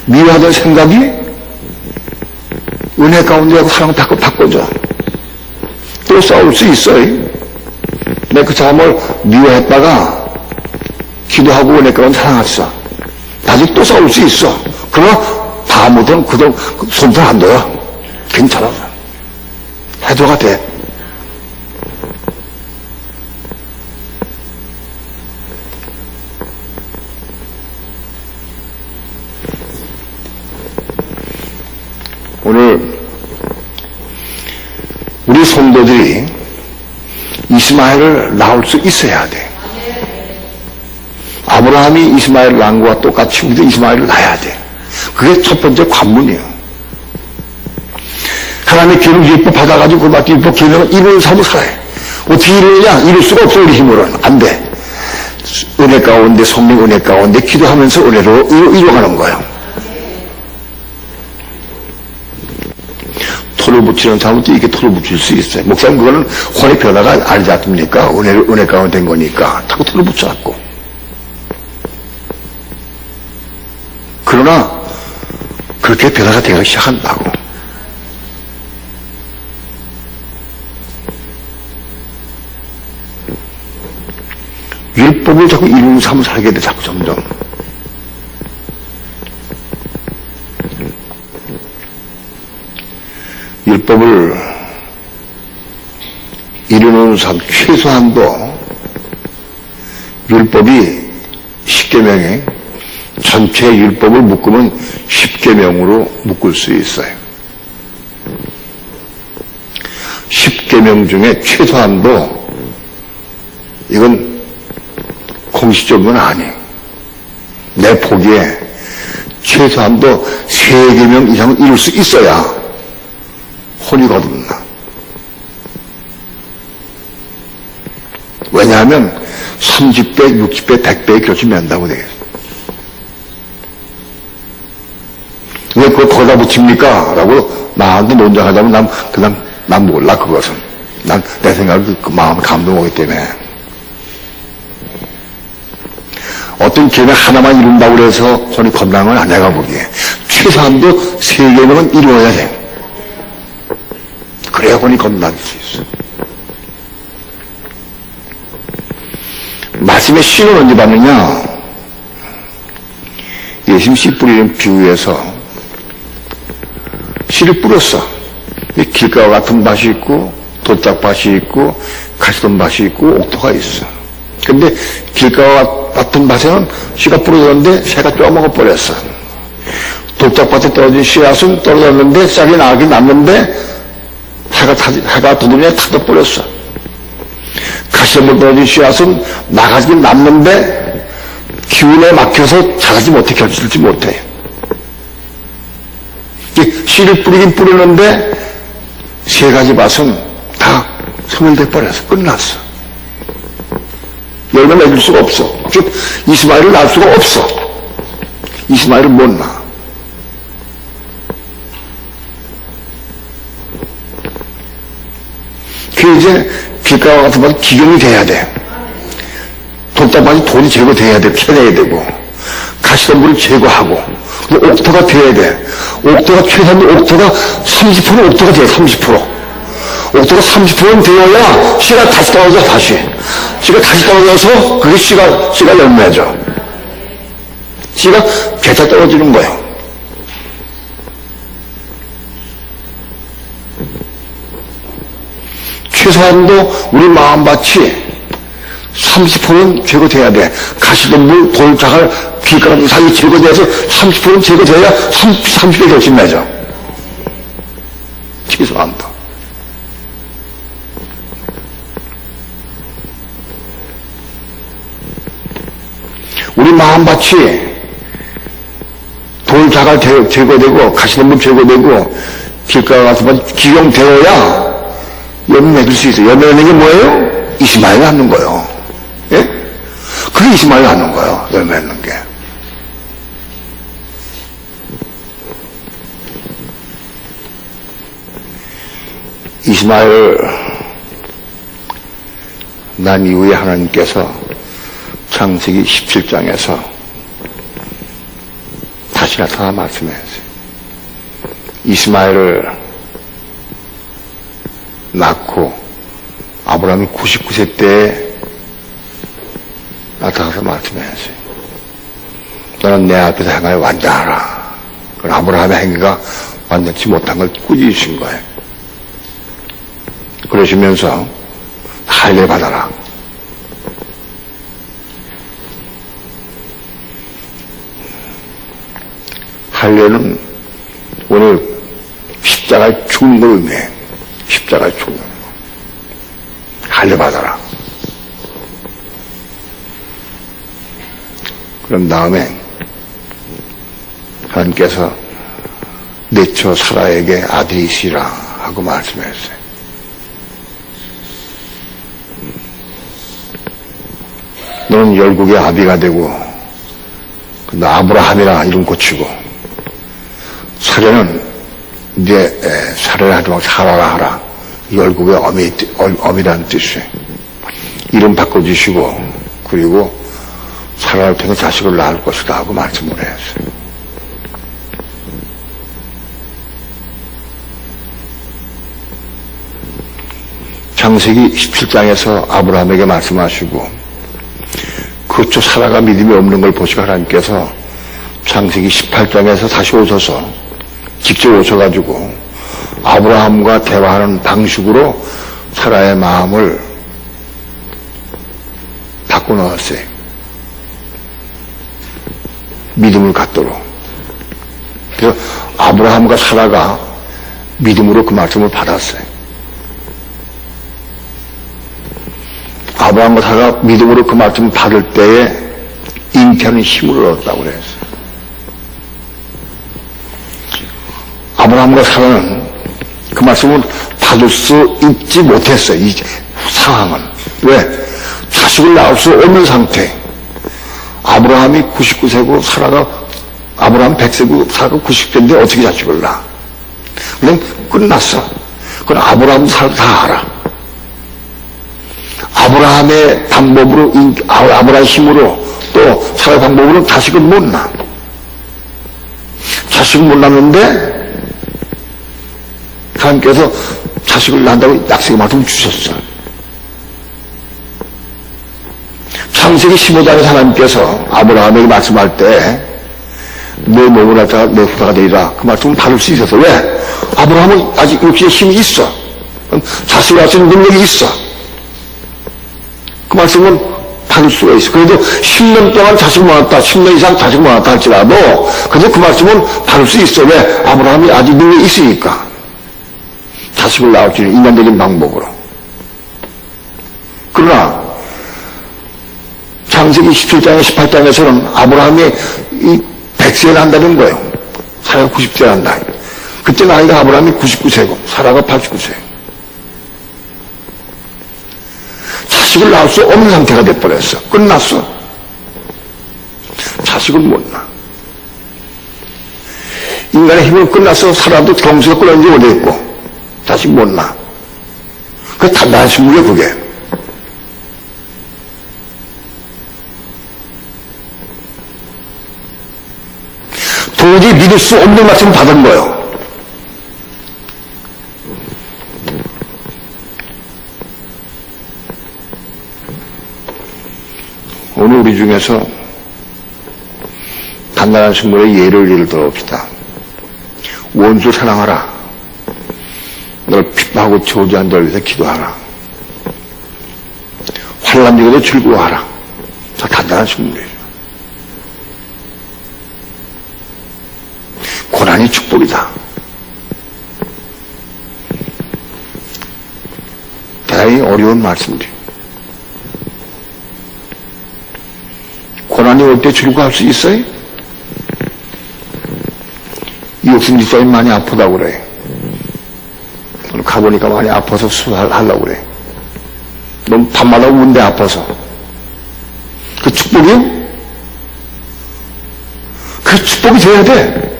A: 미워하던 생각이 은혜 가운데 사랑을 바꿔줘. 또 싸울 수 있어. 내가 그 사람을 미워했다가 기도하고 은혜 가운데 사랑했어. 나중에 또 싸울 수 있어. 그러나 다음부터는 그동 손질 안 둬요. 괜찮아. 해도가 돼. 오늘 우리 성도들이 이스마엘을 낳을 수 있어야 돼. 아브라함이 이스마엘을 낳은 것과 똑같이 우리도 이스마엘을 낳아야 돼. 그게 첫 번째 관문이에요. 하나님의 기름 율법 받아가지고 그 맞게 율법 기름을 이루는 삶을 살아야 해. 어떻게 이루느냐? 이룰 수가 없어. 우리 힘으로는 안 돼. 은혜 가운데, 성령 은혜 가운데 기도하면서 은혜로 이루어가는 거예요. 토를 붙이는 사람은 또 이렇게 토를 붙일 수 있어요. 목사님, 그거는 혼의 변화가 아니지 않습니까? 은혜 가운데 된 거니까. 자꾸 토를 붙여놨고. 그러나, 그렇게 변화가 되기 시작한다고. 율법을 자꾸 이루는 삶을 살게 돼, 자꾸 점점. 율법을 이루는 삶, 최소한도 율법이 10계명에 전체 율법을 묶으면 10계명으로 묶을 수 있어요. 10계명 중에 최소한도 이건 공식적인 건 아니에요. 내 보기에 최소한도 3계명 이상은 이룰 수 있어야 혼이 거듭나. 왜냐하면 30배, 60배, 100배의 교침이 한다고 되겠어. 왜 그걸 거기다 붙입니까? 라고 나한테 논쟁하자면 난 몰라, 그것은. 난 내 생각을 그 마음에 감동하기 때문에. 어떤 계명 하나만 이룬다고 해서 혼이 겁나는 건 아니야, 내가 보기에. 최소한도 3계명은 이루어야 돼. 그래야 혼이 겁날 수 있어. 말씀의 씨는 언제 받느냐? 예수님 씨 뿌리는 비유에서 씨를 뿌렸어. 길가와 같은 밭이 있고 돌짝밭이 있고 가시던 밭이 있고 옥토가 있어. 근데 길가와 같은 밭에는 씨가 뿌려졌는데 새가 쪼아먹어버렸어. 돌짝밭에 떨어진 씨앗은 떨어졌는데 싹이 나긴 났는데 해가 두드려 타져버렸어. 가시덤불 떨어진 씨앗은 나가긴 남는데 기운에 막혀서 자라지 못해, 결실지 못해. 씨를 뿌리긴 뿌리는데 세 가지 밭은 다 소멸돼 버려서 끝났어. 열매 맺을 수가 없어. 즉 이스마엘을 낳을 수가 없어. 이스마엘을 못 낳아. 그 이제 길가와 같은 건 기경이 돼야 돼. 돌담밭이 돌이 제거돼야 돼. 캐내야 되고 가시덤불을 제거하고 옥토가 돼야 돼. 옥토가 최소한 옥토가 30% 옥토가 돼. 30% 옥토가 30%는 되어야 씨가 다시 떨어져. 다시 씨가 다시 떨어져서 그게 씨가 열매죠. 씨가 개차 떨어지는 거예요. 최소한도 우리 마음밭이 30%는 제거돼야 돼. 가시덤불, 돌자갈, 길가람 사이 제거돼서 30%는 제거돼야 30배 결심 맺어. 최소한도. 우리 마음밭이 돌자갈 제거되고 가시덤불 제거되고 길가와 같은 기용되어야 열매 맺을 수 있어요. 열매 맺는 게 뭐예요? 이스마엘 낳는 거예요. 예? 그게 이스마엘 낳는 거예요. 열매 맺는 게. 이스마엘을 난 이후에 하나님께서 창세기 17장에서 다시 나타나 말씀하셨어요. 이스마엘을 낳고 아브라함이 99세 때에 나타나서 말씀하셨어요. 너는 내 앞에서 행하여 완전하라. 그건 아브라함의 행위가 완전치 못한 걸 꾸짖으신 거예요. 그러시면서 할례 받아라. 할례는 오늘 십자가에 죽는 걸 의미해. 십자가에 죽는 거. 할례 받아라. 그런 다음에 하나님께서 내처 사라에게 아들이 있으리라 하고 말씀하셨어요. 너는 열국의 아비가 되고 너 아브라함이라 이름 고치고 사례는 이제 사례를 하지 말고 사라라 하라. 열국의 어미라는 뜻이에요. 이름 바꿔주시고 그리고 사라를 통해 자식을 낳을 것이다 하고 말씀을 했어요. 창세기 17장에서 아브라함에게 말씀하시고 그쵸 사라가 믿음이 없는 걸 보시고 하나님께서 창세기 18장에서 다시 오셔서 직접 오셔가지고 아브라함과 대화하는 방식으로 사라의 마음을 바꿔놓았어요. 믿음을 갖도록. 그래서 아브라함과 사라가 믿음으로 그 말씀을 받았어요. 아브라함과 사라가 믿음으로 그 말씀을 받을 때에 잉태하는 힘을 얻었다고 그랬어요. 아브라함과 사라는 그 말씀을 받을 수 있지 못했어요. 이 상황은. 왜? 자식을 낳을 수 없는 상태. 아브라함이 99세고 사라가 아브라함 100세고 사라가 90세인데 어떻게 자식을 낳아? 그냥 끝났어. 그건 아브라함 사라 다 알아. 아브라함의 방법으로 아브라함의 힘으로 또 사라의 방법으로 자식을 못 낳아. 자식을 못 낳는데 하나님께서 자식을 낳는다고 약속의 말씀을 주셨어요. 창세기 15장에서 하나님께서 아브라함에게 말씀할 때 내 몸을 갖다가 내 후사가 되리라 그 말씀을 받을 수 있어서 왜? 아브라함은 아직 육신에 힘이 있어. 자식을 낳을 수 있는 능력이 있어. 그 말씀은 받을 수가 있어. 그래도 10년 동안 자식을 못 낳았다 10년 이상 자식을 못 낳았다 할지라도 그래도 그 말씀은 받을 수 있어. 왜? 아브라함이 아직 능력이 있으니까. 자식을 낳을 수 있는 인간적인 방법으로. 그러나 창세기 17장에 18장에서는 아브라함이 이 100세를 한다는 거예요. 사라가 90세를 한다. 그때 나이가 아브라함이 99세고 사라가 89세. 자식을 낳을 수 없는 상태가 돼버렸어. 끝났어. 자식을 못 낳아. 인간의 힘은 끝나서 사라도 경수가 끊어진 지 오래됐고 자식 못 낳아. 그 단단한 식물이야 그게. 도저히 믿을 수 없는 말씀을 받은 거예요. 오늘 우리 중에서 단단한 식물의 예를 들어봅시다. 원수 사랑하라. 너를 핍박하고 저주한 자를 위해서 기도하라. 환난 중에도 즐거워하라. 자, 단단한 식물이에요. 고난이 축복이다. 대단히 어려운 말씀이에요. 고난이 올 때 즐거워할 수 있어요? 이옥순 집사님 많이 아프다고 그래. 오늘 가보니까 많이 아파서 수술하려고 그래. 너무 밤마다 우는데 아파서. 그 축복이요? 그 축복이 돼야 돼.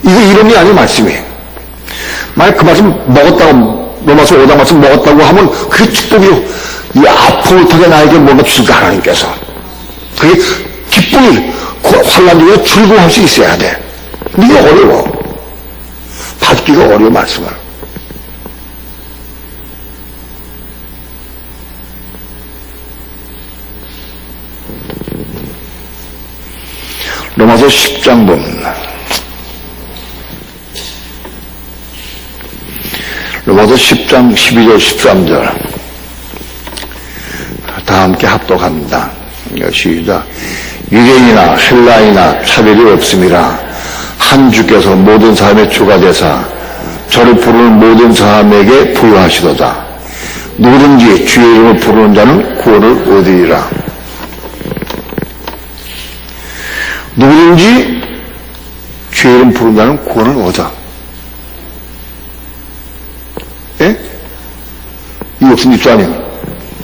A: 이거 이론이 아니에요, 말씀이. 만약 그 말씀 먹었다고, 로마서 5장 말씀 먹었다고 하면 그게 축복이요. 이 아픔을 통해 나에게 뭔가 주실까, 하나님께서. 그게 기쁨이, 환난 중에 즐거워할 수 있어야 돼. 근데 이게 어려워. 받기가 어려워, 말씀을. 로마서 10장 보면, 로마서 10장 12절 13절 다 함께 합독합니다. 시작. 유대인이나 헬라인이나 차별이 없음이라 한 주께서 모든 사람의 주가 되사 저를 부르는 모든 사람에게 부여하시도다. 누구든지 주의 이름을 부르는 자는 구원을 얻으리라. 누구든지 주의 이름 부르는 자는 구원을 얻어. 예? 이옥순 집사님,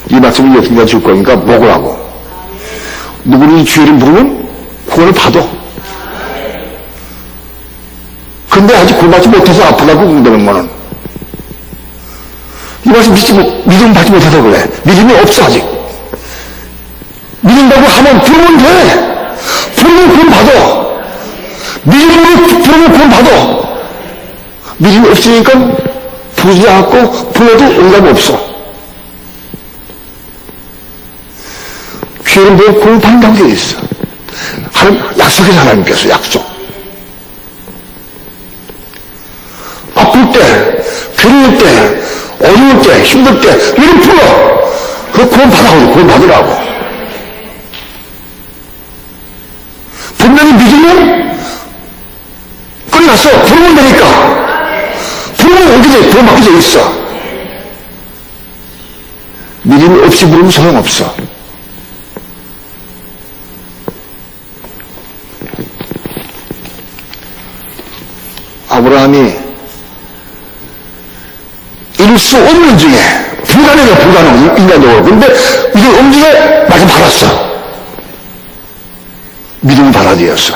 A: 이 말씀을 이옥순이가 줄 거니까 먹으라고. 누구든지 주의 이름 부르면 구원을 받아. 근데 아직 구원받지 못해서 아프다고 그러는 거는 이 말씀 믿음 받지 못해서 그래. 믿음이 없어 아직. 믿는다고 하면 부르면 돼. 부르면 구원 받아. 믿음으로 부르면 구원 받아. 믿음이 없으니까 부르지 않고 불러도 응답 없어. 귀를 보고 공부한다고 되어 있어. 하나님, 약속해서 하나님께서 약속. 아플 때, 괴로울 때, 어려울 때, 힘들 때, 이름 불러. 그거 구원 받으라고. 분명히 믿으면 끝났어. 부르면 되니까. 부르면 오게 돼. 구원 받게 돼 있어. 믿음이 없이 부르면 소용없어. 아브라함이 이룰 수 없는 중에 불가능해 인간적으로. 근데 이게 움직여 마저 받았어. 믿음을 받아들였어.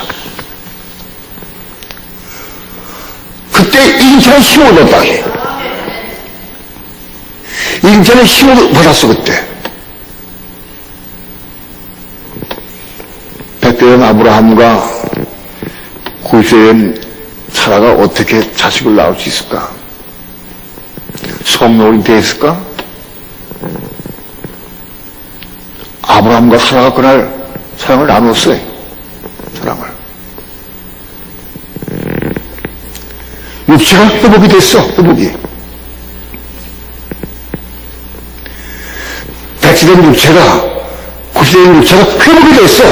A: 그때 인천에 힘을 얻었다. 인천에 힘을 받았어 그때. 백대된 아브라함과 90세인 사라가 어떻게 자식을 낳을 수 있을까? 성노을이 됐을까? 아브라함과 사라가 그날 사랑을 나눴어요. 사랑을. 육체가 회복이 됐어. 회복이. 백지된 육체가 90세인 육체가 회복이 됐어.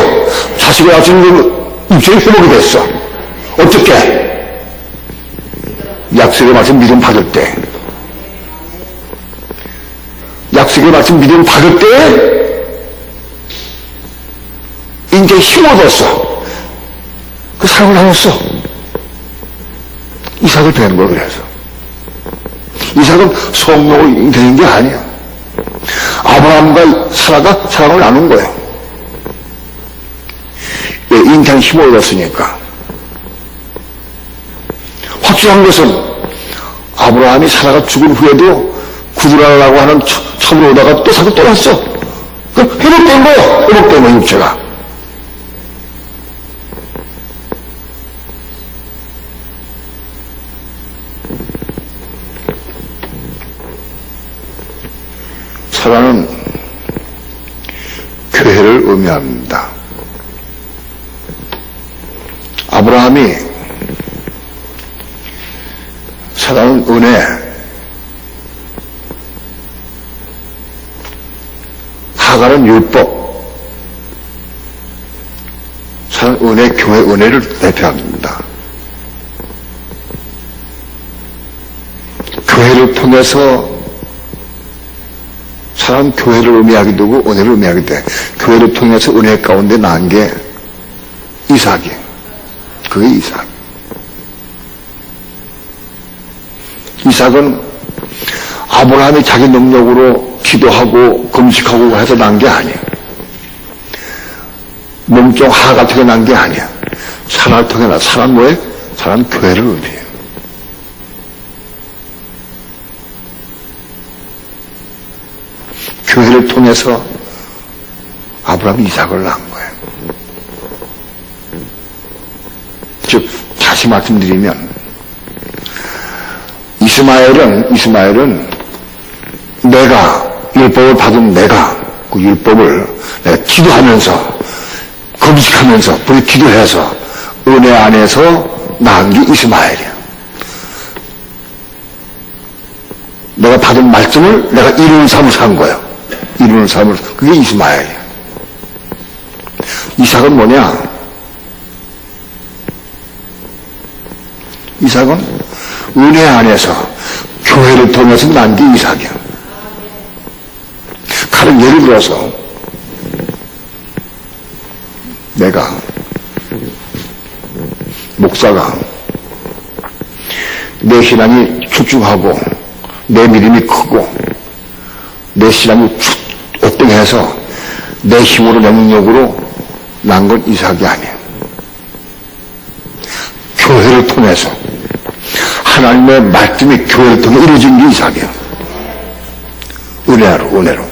A: 자식을 낳을 수 있는 육체가 회복이 됐어. 어떻게? 약속의 말씀 믿음 받을 때, 약속의 말씀 믿음 받을 때, 이제 힘을 얻었어. 그 사랑을 나눴어. 이삭을 뵈는 거야, 그래서. 이삭은 성령으로 되는 게 아니야. 아브라함과 사라가 사랑을 나눈 거예요. 왜? 인간이 힘을 얻었으니까. 확실한 것은 아브라함이 사라가 죽은 후에도 구두라라고 하는 섬으로 오다가 또 사고 또 났어. 그 회복된 거야. 회복된 거야, 육체가. 사라는 교회를 의미합니다. 아브라함이 사랑은 은혜, 하갈은 율법, 사랑은 은혜, 교회 은혜를 대표합니다. 교회를 통해서 사랑은 교회를 의미하게 되고 은혜를 의미하게 돼. 교회를 통해서 은혜 가운데 난 게 이삭이에요. 그게 이삭. 이삭은 아브라함이 자기 능력으로 기도하고 금식하고 해서 난 게 아니에요. 몸종 하가 통해 난 게 아니야. 사랑을 통해 난. 사랑은 뭐예요? 사랑은 교회를 의미해요. 교회를 통해서 아브라함이 이삭을 낳은 거예요. 즉, 다시 말씀드리면, 이스마엘은 내가, 율법을 받은 내가, 그 율법을 내가 기도하면서, 금식하면서, 우리 기도해서, 은혜 안에서 낳은 게 이스마엘이야. 내가 받은 말씀을 내가 이루는 삶을 산 거야. 이루는 삶을, 그게 이스마엘이야. 이삭은 뭐냐? 이삭은 은혜 안에서 교회를 통해서 난 게 이삭이야. 다른 예를 들어서 내가 목사가 내 신앙이 출중하고 내 믿음이 크고 내 신앙이 어떠해서 내 힘으로 내 능력으로 난 건 이삭이 아니야. 교회를 통해서 하나님의 말씀이 교회를 통해 이루어진 게 이삭이야. 은혜로.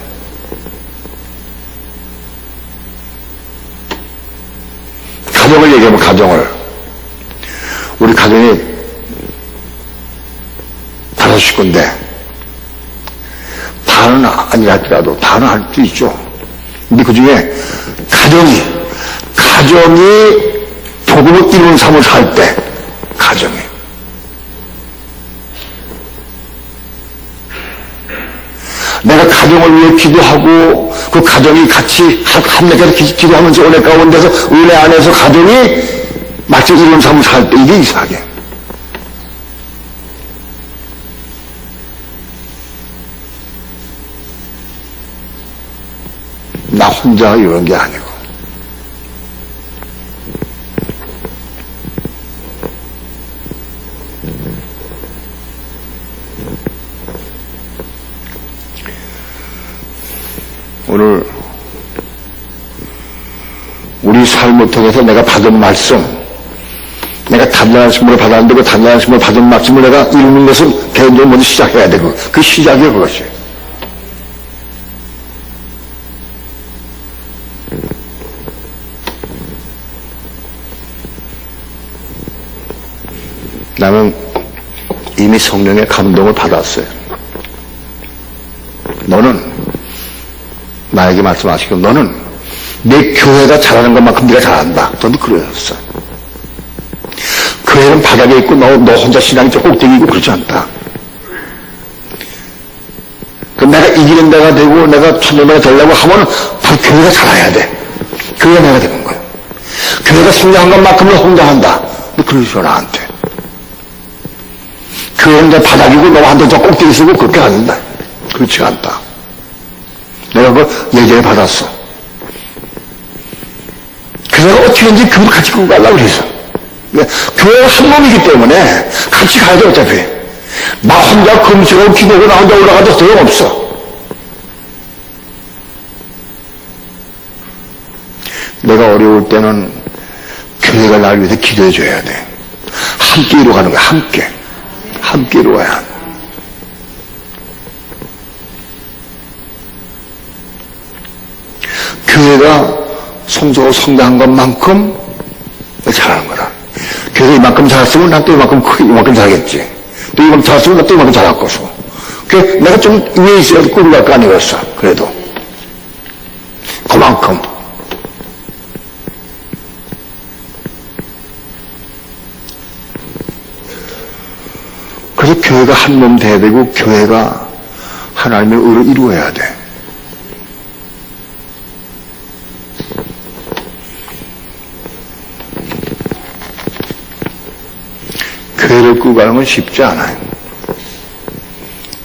A: 가정을 얘기하면 가정을. 우리 가정이 5 식구인데 다는 아니랄지라도 다는 할 수 있죠. 근데 그 중에 가정이 복음을 이루는 삶을 살 때, 가정이. 내가 가정을 위해 기도하고, 그 가정이 같이 함께해서 기도하면서 은혜 가운데서, 은혜 안에서 가정이 마치 이루는 삶을 살 때, 이게 이삭이에요. 나 혼자 이런 게 아니고. 오늘 우리 삶을 통해서 내가 받은 말씀, 내가 단단한 신문을 받았는데 그 단단한 신문을 받은 말씀을 내가 이루는 것은 개인적으로 먼저 시작해야 되고, 그 시작이에요, 그것이. 나는 이미 성령의 감동을 받았어요. 너는 나에게 말씀하시고, 너는 내 교회가 잘하는 것만큼 네가 잘한다. 너도 그러셨어. 교회는 바닥에 있고 너 혼자 신앙이 좀 꼭대기고 그러지 않다. 내가 이기는 데가 되고 내가 천년대가 되려고 하면 바로 교회가 잘해야 돼. 교회가 내가 되는 거야. 교회가 성장한 것만큼은 혼자 한다. 너 그러시오, 나한테. 교회는 내 바닥이고 너가 한번 더 꼭대기 쓰고 그렇게 안 된다. 그렇지 않다. 내가 그걸 예전에 받았어. 그래서 내가 어떻게든지 그걸 같이 끌고 가려고 그래서. 교회가 한 몸이기 때문에 같이 가야 돼, 어차피. 나 혼자 금식하고 기도하고 나 혼자 올라가도 소용없어. 내가 어려울 때는 교회가 나를 위해서 기도해 줘야 돼. 함께 이루어가는 거야, 함께. 함께 이루어야 돼. 교회가 성소가 성장한 것만큼 잘하는 거다. 교회가 이만큼 잘했으면 난 또 이만큼 크게 이만큼 잘하겠지. 또 이만큼 잘했으면 난 또 이만큼 잘할 것이고. 내가 좀 위에 있어야 끌고 갈 거 아니겠어. 그래도. 그만큼. 그래서 교회가 한 몸 돼야 되고 교회가 하나님의 의를 이루어야 돼. 교회를 끌고 가는 건 쉽지 않아요.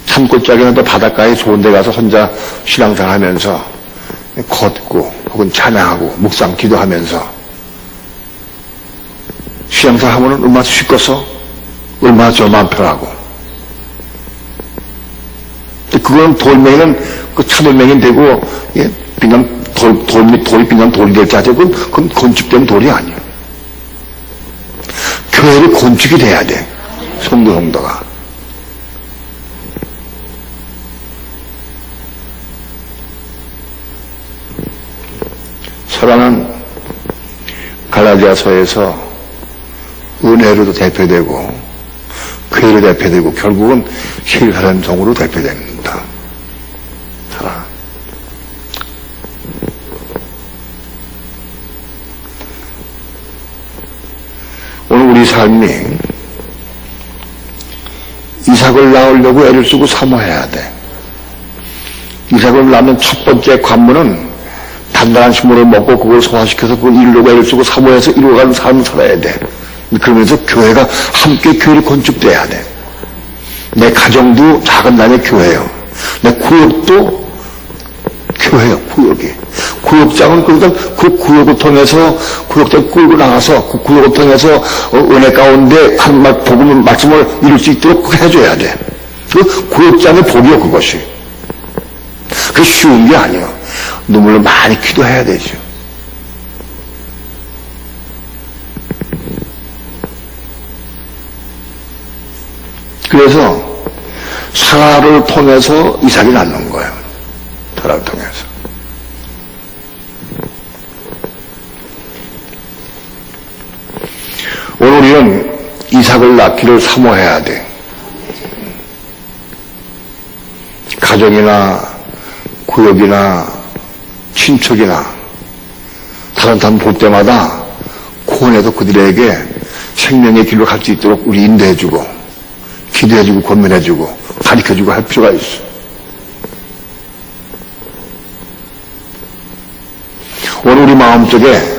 A: 산골짜기나 바닷가에 좋은 데 가서 혼자 신앙생활 하면서 걷고 혹은 찬양하고 묵상 기도하면서 신앙생활 하면 얼마나 쉽겠어? 얼마나 저 마음 편하고. 그거는 돌멩이는 그 차돌멩이 되고, 예, 그냥 돌이 그냥 돌이 될 자체, 그건 건축된 돌이 아니야. 교회를 건축이 돼야 돼. 성도가. 사랑은 갈라디아서에서 은혜로도 대표되고 교회로 대표되고 결국은 실사람 성으로 대표됩니다. 사랑. 오늘 우리 삶이 이삭을 낳으려고 애를 쓰고 사모해야 돼. 이삭을 낳는 첫 번째 관문은 단단한 식물을 먹고 그걸 소화시켜서 그걸 이루려고 애를 쓰고 사모해서 이루어가는 삶을 살아야 돼. 그러면서 교회가 함께 교회를 건축돼야 돼. 내 가정도 작은 나의 교회요. 내 구역도 교회요, 구역이. 구역장은 그러니까 그 구역을 통해서 구역장 끌고 나가서 그 구역을 통해서 은혜 가운데 한말 복음을 말씀을 이룰 수 있도록 해줘야 돼. 그 구역장의 복이요, 그것이. 그게 쉬운 게 아니에요. 눈물로 많이 기도해야 되죠. 그래서 사라를 통해서 이삭이 낳는 거예요. 사라를 통해서. 오늘 우리는 이삭을 낳기를 사모해야 돼. 가정이나 구역이나 친척이나 다른 사람 볼 때마다 구원해서 그들에게 생명의 길로 갈 수 있도록 우리 인도해주고 기도해주고 권면해주고 가르쳐주고 할 필요가 있어. 오늘 우리 마음속에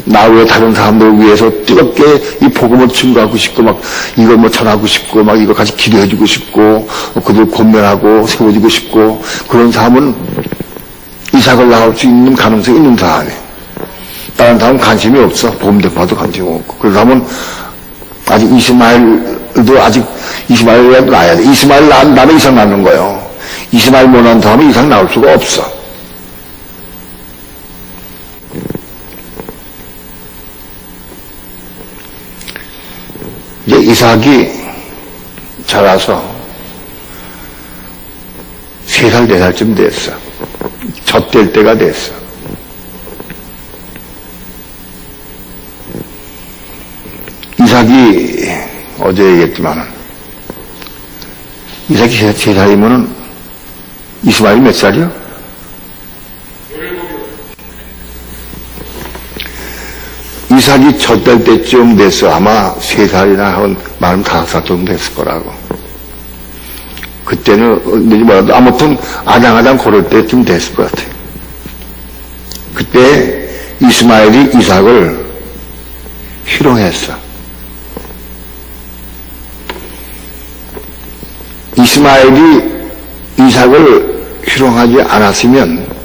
A: 나 외 다른 사람들을 위해서 뜨겁게 이 복음을 증거하고 싶고 막 이걸 뭐 전하고 싶고 막 이거 같이 기도해주고 싶고 그들 권면하고 세워주고 싶고 그런 사람은 이삭을 나갈 수 있는 가능성이 있는 사람이에요. 다른 사람은 관심이 없어. 복음 전파도 관심이 없고. 그 사람은 아직 이스마엘도 아직 이스마엘을 낳아야 돼. 이스마엘 낳은 다음에 이삭 낳는 거예요. 이스마엘 못 낳은 다음에 이삭 낳을 수가 없어. 이제 이삭이 자라서 3살, 4살쯤 됐어. 젖될 때가 됐어. 이삭이 어제 얘기했지만은 이삭이 3살이면은 이스마엘 몇 살이요? 이삭이 젖될 때쯤 됐어. 아마 3살이나 한 45살 정도 됐을 거라고. 그때는 뭐라도 아무튼 아장아장 걸을 때쯤 됐을 것 같아. 그때 이스마엘이 이삭을 희롱했어. 이스마엘이 이삭을 희롱하지 않았으면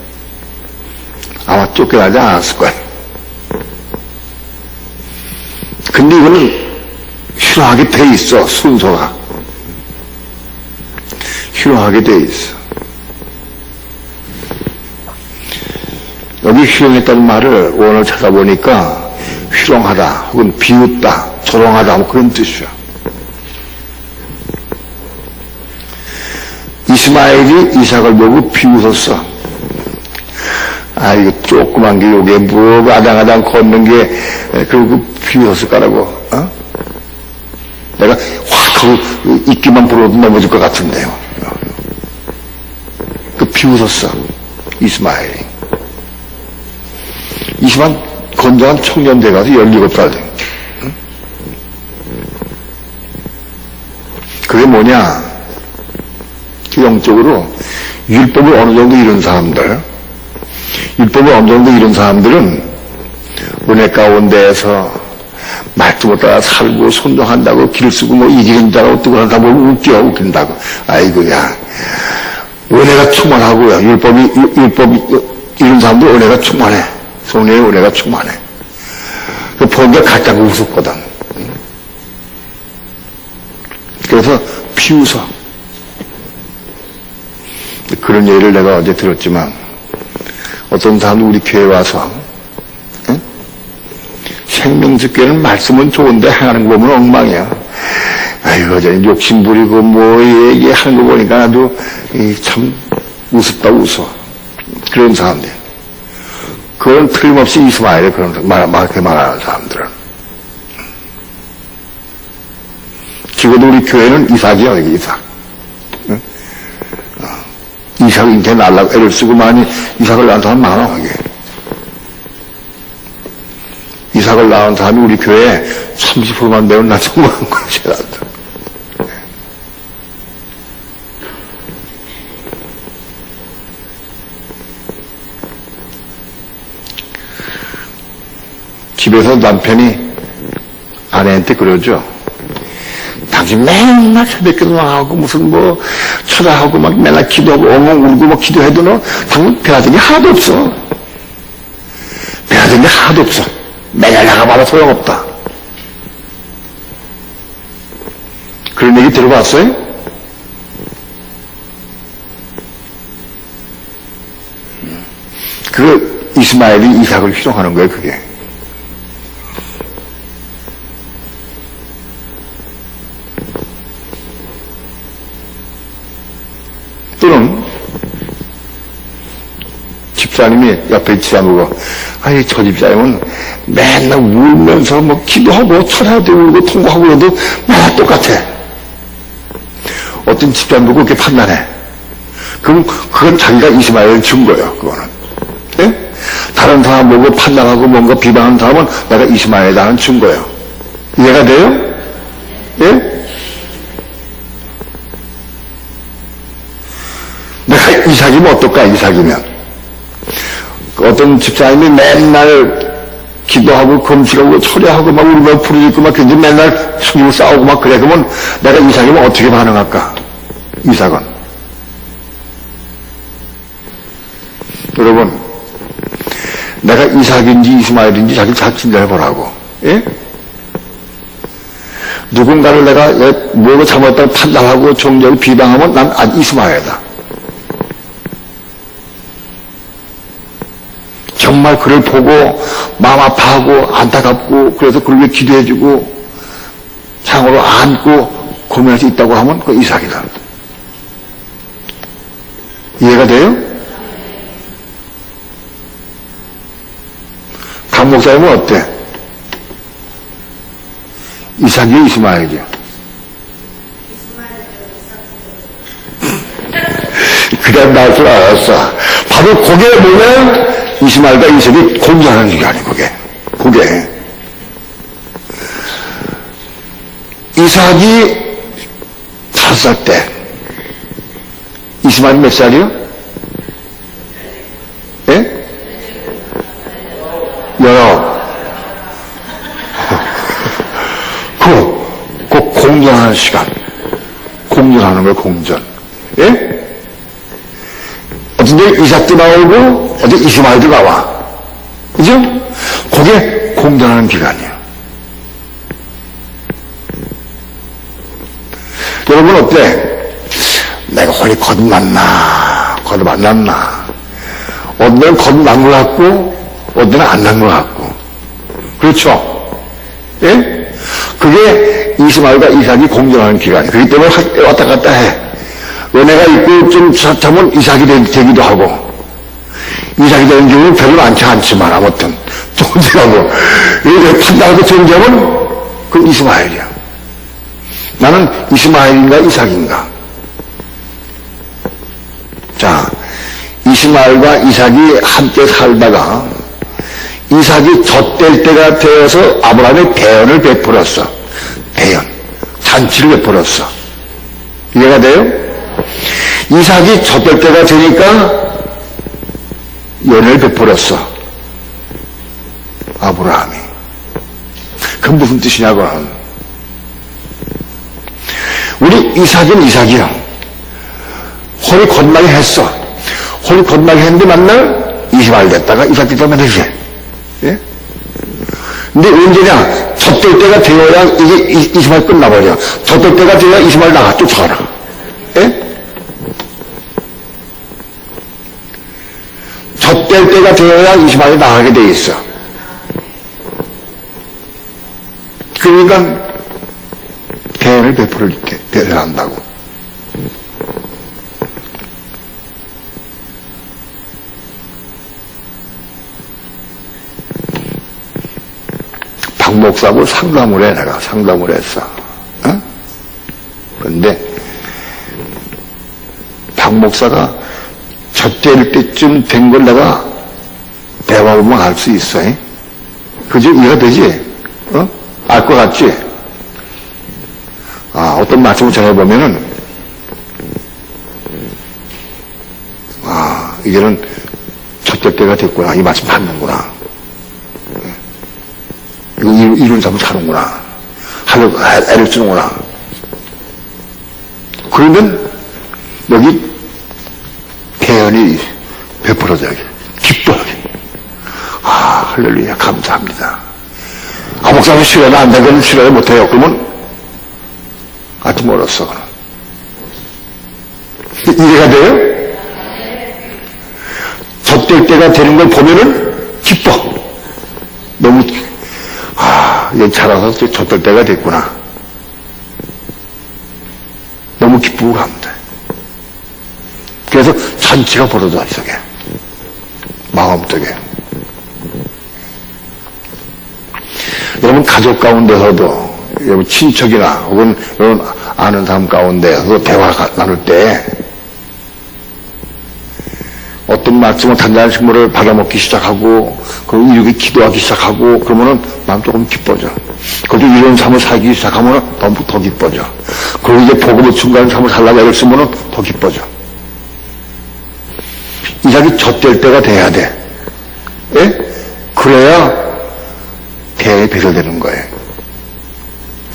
A: 아마 쫓겨나지 않았을 거야. 근데 이거는 희롱하게 돼 있어, 순서가. 희롱하게 돼 있어. 여기 희롱했다는 말을 원어를 찾아보니까 희롱하다 혹은 비웃다, 조롱하다 뭐 그런 뜻이야. 이스마엘이 이삭을 보고 비웃었어. 아, 이거 조그만 게 요게 뭐 아당아당 걷는 게 그리고 비웃었을 거라고. 어? 내가 확 하고 이끼만 불어도 넘어질 것 같은데요. 그 비웃었어, 이스마엘이. 이스마엘 건장한 청년 돼가서 17살 돼. 응? 그게 뭐냐? 영적으로 율법을 어느 정도 이룬 사람들, 율법을 어느 정도 이룬 사람들은 은혜 가운데에서 말도 못 따라 살고 순종한다고 길 쓰고 뭐 이기는다고 뜨고 한다 보면 웃긴다고. 아이고, 야. 은혜가 충만하고요. 율법이 이룬 사람들 은혜가 충만해. 성령의 은혜가 충만해. 그 보니까 가짜가 우습거든. 그래서 비웃어. 그런 예를 내가 어제 들었지만 어떤 사람도 우리 교회 와서 생명수교회는 말씀은 좋은데 행하는 거 보면 엉망이야. 아이고, 어제 욕심 부리고 뭐 얘기하는 거 보니까 나도 참 우습다 웃어. 그런 사람들. 그건 틀림없이 이스마엘에 그런 그렇게 말하는 사람들은. 적어도 우리 교회는 이삭이야, 여기 이삭. 이삭을 인제 낳으려고 애를 쓰고 많이 이삭을 낳은 사람 많아, 이게. 이삭을 낳은 사람이 우리 교회에 30%만 되면 나 정말 한 거야, 제가. 집에서 남편이 아내한테 그러죠. 당신 맨날 새벽기도 나가고 무슨 뭐 쳐다하고 막 맨날 기도하고 엉엉 울고 막 기도해도 너 당신 배워야 게 하나도 없어. 배워야 게 하나도 없어. 매달 나가봐도 소용없다. 그런 얘기 들어봤어요? 그 이스마엘이 이삭을 희롱하는 거예요, 그게. 또는 집사님이 옆에 지나보고 아니 저 집사님은 맨날 울면서 뭐 기도하고 철야도 울고 통곡하고 그래도 맨날 똑같아. 어떤 집사님 보고 그렇게 판단해. 그럼 그건 자기가 이스마엘을 준 거예요. 그거는. 예? 다른 사람 보고 판단하고 뭔가 비방하는 사람은 내가 이스마엘이라는 준 거예요. 이해가 돼요? 예? 내가 이삭이면 어떨까, 이삭이면. 어떤 집사님이 맨날 기도하고 금식하고 철야하고 막 울고 부르짖고 막 그런데 맨날 죽이고 싸우고 막 그래. 그러면 내가 이삭이면 어떻게 반응할까? 이삭은. 여러분, 내가 이삭인지 이스마엘인지 자기 잘 진단해보라고. 예? 누군가를 내가 뭐가 잘못했다고 판단하고 정죄하고 비방하면 난 이스마엘이다. 정말 그를 보고 마음 아파하고 안타깝고 그래서 그를 위해 기도해주고 상으로 안고 고민할 수 있다고 하면 그 이삭이다. 이해가 돼요? 강 목사님은 어때? 이삭이요, 이스마엘이요? 그냥 나올 줄 알았어. 바로 거기에 보면 이스마엘과 이삭이 공존하는 시간이 그게. 이삭이 5살 때, 이스마엘이 몇 살이요? 예? 19. 그 공존하는 시간. 공전하는 거예요, 공전. 예? 어떤 데 이삭도 나오고, 어떤 데 이스마엘도 나와. 그죠? 그게 공전하는 기간이에요. 여러분, 어때? 내가 홀이 거듭났나? 거듭안났나? 어떤 데는 거듭난 것 같고, 어떤 데는 안 난 것 같고. 그렇죠? 예? 그게 이스마엘과 이삭이 공존하는 기간이에요. 그렇기 때문에 왔다 갔다 해. 은혜가 있고 좀 차면 이삭이 되기도 하고, 이삭이 되는 경우는 별로 많지 않지만, 아무튼, 존재하고, 이렇게 판단하고 존재하면, 그 이스마엘이야. 나는 이스마엘인가 이삭인가? 자, 이스마엘과 이삭이 함께 살다가, 이삭이 젖될 때가 되어서 아브라함의 대언을 베풀었어. 대언. 잔치를 베풀었어. 이해가 돼요? 이삭이 젖될 때가 되니까 연을 베풀었어. 아브라함이. 그건 무슨 뜻이냐고는. 우리 이삭은 이삭이요. 홀이 건나게 했어. 홀이 건나게 했는데 만날 이스마엘 됐다가 이삭 됐다가 만날 이제. 예? 근데 언제냐? 젖될 때가 되어야 이게 이스마엘 끝나버려. 젖될 때가 되어야 이스마엘 나가 쫓아가라. 예? 젖될 때가 되어야 이스마엘이 나가게 돼 있어. 그러니까 대언을 베풀을 때 대언한다고. 박 목사하고 상담을 해, 내가 상담을 했어. 어? 그런데 박 목사가 젖될 때쯤 된 걸 내가 대화해보면 알 수 있어. 그죠? 이해가 되지? 어? 알 것 같지? 아, 어떤 말씀을 전해보면은, 아, 이제는 젖될 때가 됐구나. 이 말씀 받는구나. 이거 이룬 삶을 사는구나. 애를 쓰는구나. 그러면 여기 대언이 베풀어져요. 기뻐하게. 아, 할렐루야. 감사합니다. 아, 목사님 실현이 안 되면 실현을 못해요. 그러면 아주 멀었어. 이해가 돼요? 젖될 때가 되는 걸 보면은 기뻐. 너무 이제 자라서 젖될 때가 됐구나. 너무 기쁘고 갑니다. 그래서 잔치가 벌어져, 이속에. 마음속에. 여러분, 가족 가운데서도, 여러분, 친척이나 혹은 여러분 아는 사람 가운데서 대화 나눌 때, 어떤 말씀을 단단한 식물을 받아먹기 시작하고, 그리고 이렇게 기도하기 시작하고, 그러면은 마음 조금 기뻐져. 그리고 이런 삶을 살기 시작하면은 더 기뻐져. 그리고 이제 복음의 중간 삶을 살라고 애를 쓰면은 더 기뻐져. 이삭이 젖될 때가 돼야 돼. 예? 그래야 대에 배설되는 거예요.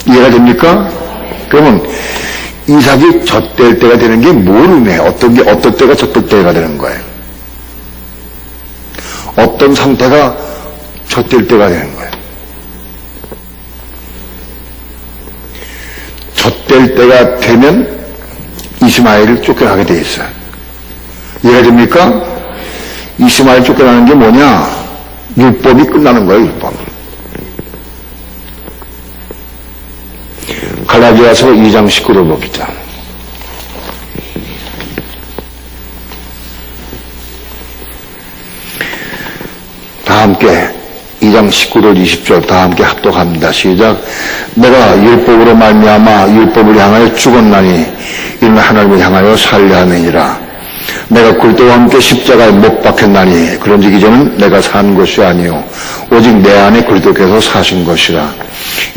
A: 이해가 됩니까? 그러면 이삭이 젖될 때가 되는 게 뭘 의미해요? 어떤 때가 젖될 때가 되는 거예요? 어떤 상태가 젖될 때가 되는 거예요. 젖될 때가 되면 이스마엘을 쫓겨나게 돼 있어요. 이해가 됩니까? 이스마엘 쫓겨나는 게 뭐냐? 율법이 끝나는 거예요, 율법. 갈라디아서 2장 19절 봅시다. 다 함께 2장 19절 20절 다 함께 합독합니다. 시작. 내가 율법으로 말미암아 율법을 향하여 죽었나니 이는 하나님을 향하여 살려 함이니라. 내가 그리스도와 함께 십자가에 못 박혔나니 그런즉 이제는 내가 산 것이 아니요 오직 내 안에 그리스도께서 사신 것이라.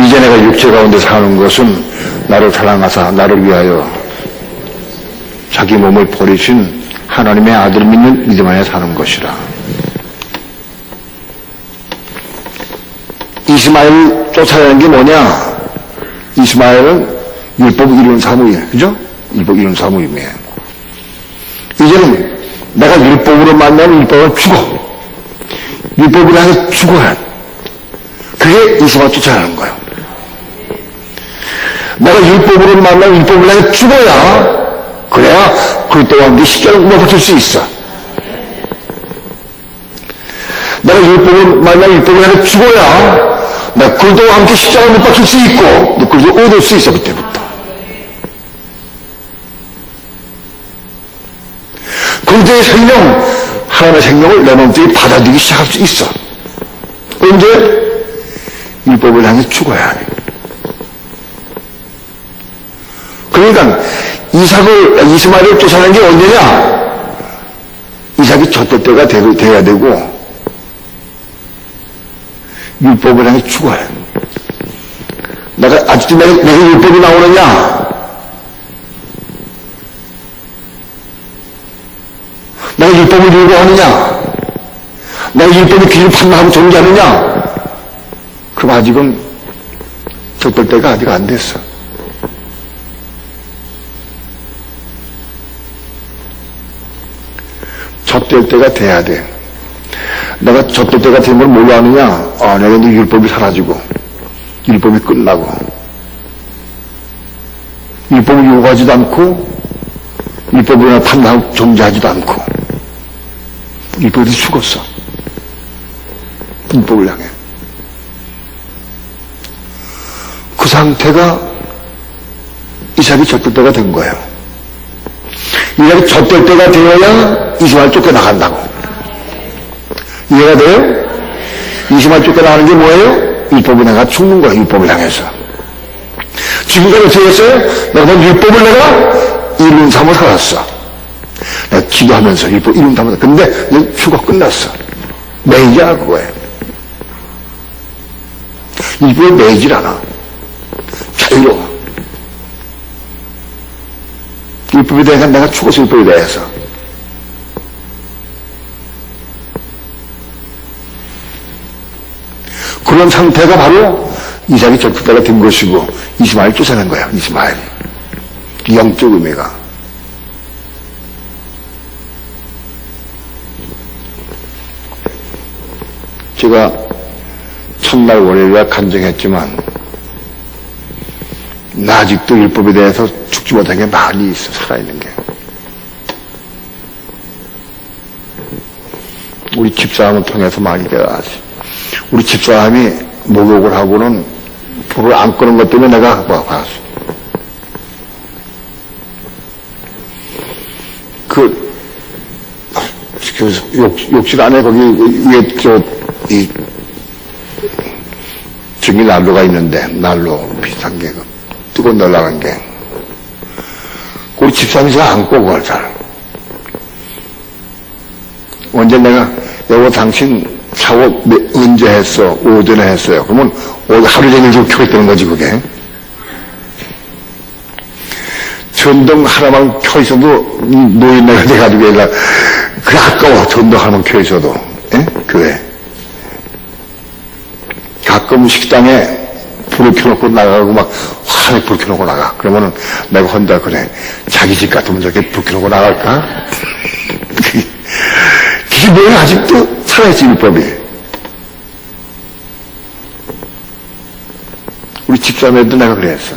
A: 이제 내가 육체 가운데 사는 것은 나를 사랑하사 나를 위하여 자기 몸을 버리신 하나님의 아들 믿는 믿음 안에 사는 것이라. 이스마엘 쫓아내는 게 뭐냐? 이스마엘은 율법을 이루는 사무예요. 그죠? 율법 이룬 사람을 의미해. 이제는 내가 율법으로 만나면 율법은 죽어. 율법으로 해서 죽어야 돼. 그게 이성을 쫓아가는 거예요. 내가 율법으로 만나면 율법으로 해서 죽어야, 그래야 그리스도와 함께 십자가를 못 박힐 수 있어. 내가 율법을 만나면 율법을 해서 죽어야 내가 그리스도와 함께 십자가를 못 박힐 수 있고 그리스도를 얻을 수 있어. 그때부터 그리스도의 생명, 하나님의 생명을 내 몸뚱이 받아들이기 시작할 수 있어. 언제? 율법을 향해 죽어야 해. 그러니까 이스마엘을 쫓아내는 게 언제냐? 이삭이 젖될 때가 돼야 되고 율법을 향해 죽어야 해. 아직도 내가 율법이 나오느냐? 내가 율법을 이루고 하느냐? 내가 율법의 길을 판단하고 존재하느냐? 그럼 아직은 젖될 때가 아직 안 됐어. 젖될 때가 돼야 돼. 내가 젖될 때가 되면 뭘로 하느냐? 내가 이제 율법이 사라지고, 율법이 끝나고, 율법을 요구하지도 않고, 율법으로 판단하고 존재하지도 않고, 율법이 죽었어. 율법을 향해. 그 상태가 이삭이 젖될 때가 된 거예요. 이삭이 젖될 때가 되어야 이스마엘 쫓겨나간다고. 이해가 돼요? 이스마엘 쫓겨나가는 게 뭐예요? 율법을 내가 죽는 거예요. 율법을 향해서. 지금까지 어떻게 했어요? 내가 율법을 내가 이룬 삶을 살았어. 내가 기도하면서 율법 이룬 삶을 살았어. 근데 이제 죽어 끝났어. 매이지 않아 그거예요. 율법에 매이질 않아. 자유로워. 율법에 대해서 내가 죽어서 율법에 대해서. 그런 상태가 바로 이삭이 젖을 때가 된 것이고 이스마엘 쫓아낸 거예요. 이스마엘. 영적 의미가. 제가 첫날 월요일에 간증했지만 나 아직도 율법에 대해서 죽지 못한 게 많이 있어. 살아있는 게. 우리 집사람을 통해서 많이 배워야지. 우리 집사람이 목욕을 하고는 불을 안 끄는 것 때문에 내가 봤어. 욕실 안에 거기 위에 전기 난로가 있는데, 난로 비슷한 게, 뜨거운 날라간 게. 우리 집사람이 잘 안 꺼, 그걸 잘. 언제 내가, 여보, 당신 샤워 언제 했어? 오전에 했어요. 그러면 하루 종일 좀 켜있다는 거지, 그게. 전등 하나만 켜있어도 노인네가 돼가지고 얘가 그래 아까워. 전등 하나만 켜있어도. 예? 교회. 가끔 식당에 불을 켜놓고 나가고 막 환하게 불 켜놓고 나가. 그러면은 내가 혼자 그래. 자기 집 같으면 저렇게 불 켜놓고 나갈까? 그게 뭐야? 아직도 살아있지, 율법이. 우리 집사람에도 내가 그랬어.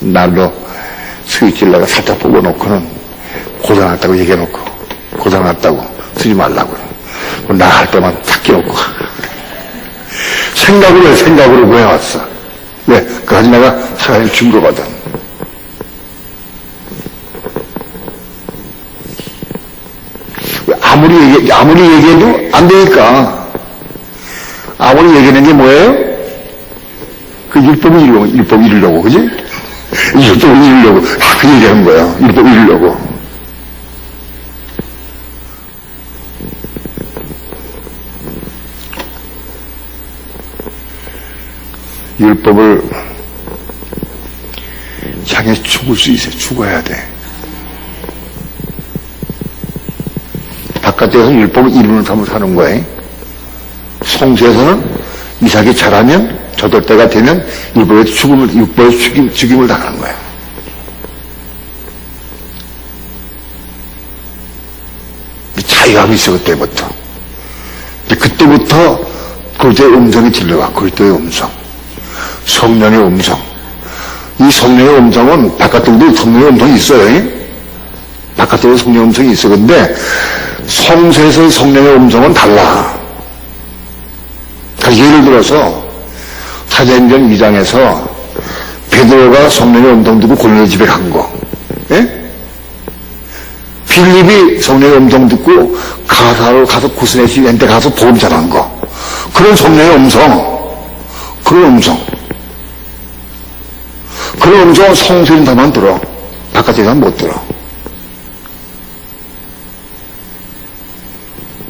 A: 날로 스위치를 내가 살짝 보고 놓고는 고장났다고 얘기해놓고, 고장났다고 쓰지 말라고. 나갈 때만 탁 끼놓고. 생각으로 구해왔어. 왜? 그까지 내가 사람을 준 거거든. 아무리 얘기해도 안 되니까. 아무리 얘기하는 게 뭐예요? 그 율법을 이루려고, 그지? 율법을 이루려고. 그 얘기하는 거예요. 율법을 이루려고. 율법을 향해 죽을 수 있어요. 죽어야 돼. 바깥에서 율법을 이루는 삶을 사는 거예요. 성수에서는 이삭이 자라면 저들 때가 되면 일본의 죽임을 당하는 거예요. 자유하고 있어, 그때부터. 그때부터 그리스도의 음성이 들려와, 그리스도의 음성. 성령의 음성. 이 성령의 음성은 바깥쪽도 성령의 음성이 있어요. 바깥쪽에 성령의 음성이 있어. 근데 성서에서의 성령의 음성은 달라. 예를 들어서 사도행전 2장에서 베드로가 성령의 음성 듣고 고넬료 집에 간 거. 예? 빌립이 성령의 음성 듣고 가사로 가서 구스네시한테 가서 복음 전한 거. 그런 성령의 음성. 그런 음성. 그런 음성은 성수인 다만 들어. 바깥에서는 못 들어.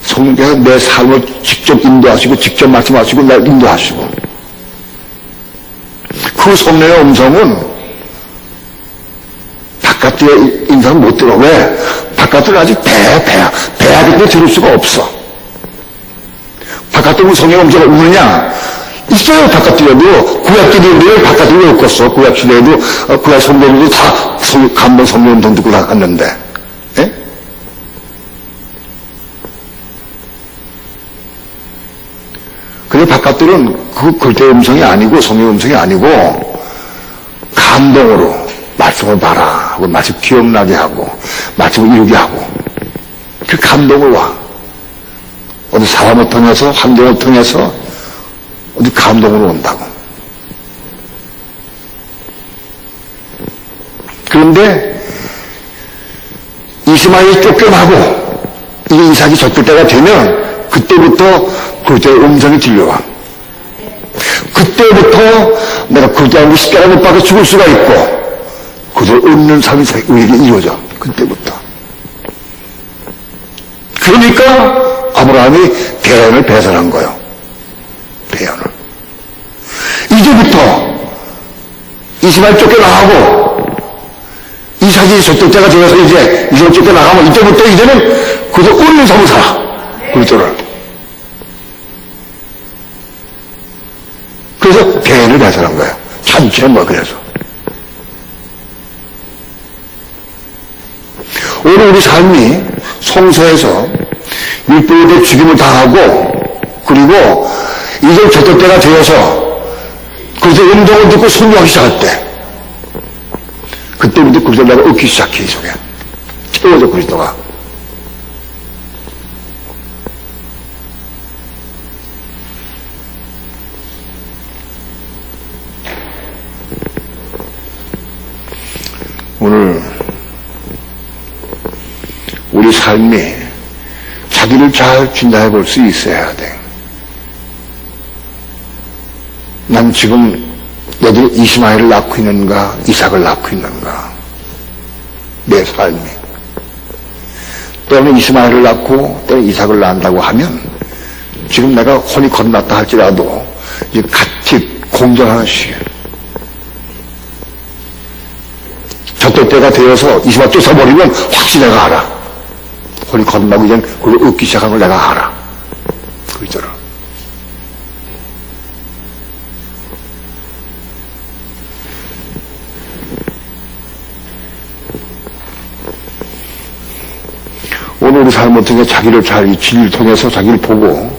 A: 성령께서 내 삶을 직접 인도하시고 직접 말씀하시고 날 인도하시고 그 성령의 음성은 바깥의 인상은 못 들어. 왜? 바깥은 아직 배하기 때문에 들을 수가 없어. 바깥으로 성령의 음성을 우느냐? 있어요. 바깥에도 구약기도에 바깥으로 없겠어. 구약시대에도 구약 성도들도 다 감동 성령의 음성 듣고 나갔는데, 예? 근데 바깥들은 그 글자의 음성이 아니고 성령의 음성이 아니고 감동으로 말씀을 봐라 하고 말씀 기억나게 하고 말씀을 이루게 하고 그 감동을 와. 어디 사람을 통해서 환경을 통해서 어디 감동으로 온다고. 그런데 이스마엘이 쫓겨나고 이 이삭이 젖을 때가 되면 그때부터 그때의 음성이 들려와. 그때부터 내가 그때하고 십자가 못 박아 죽을 수가 있고 그들 없는 삶이 우리에게 이루어져. 그때부터. 그러니까 아브라함이 배연을 배설한 거예요. 배연을. 이제부터 이스마엘 쫓겨나가고 이삭이 저쪽 때가 되어서 이제 이삭 쫓겨나가면 이때부터 이제는 그들 없는 삶을 살아. 그리스도를. 그래서 배연을 배설한 거예요. 참치는 뭐 그래서. 오늘 우리 삶이 성서에서 율법에 죽임을 당하고 그리고 이제 저떨 때가 되어서 그래서 음성을 듣고 순종하기 시작할 때 그때부터 그리스도 내가 얻기 시작해. 이 속에 채워져 그리스도가. 오늘 우리 삶이 자기를 잘 진단해 볼 수 있어야 돼. 난 지금 여기 이스마엘을 낳고 있는가 이삭을 낳고 있는가. 내 삶이 때로는 이스마엘을 낳고 때로는 이삭을 낳는다고 하면 지금 내가 혼이 건넜다 할지라도 같이 공존하는 시기예요. 저때 때가 되어서 이스마엘 쫓아버리면 확실히 내가 알아. 혼이 건너고 이제 그걸 얻기 시작한 걸 내가 알아. 그 있잖아. 오늘 우리 삶을 통해 자기를 잘 이 진리를 통해서 자기를 보고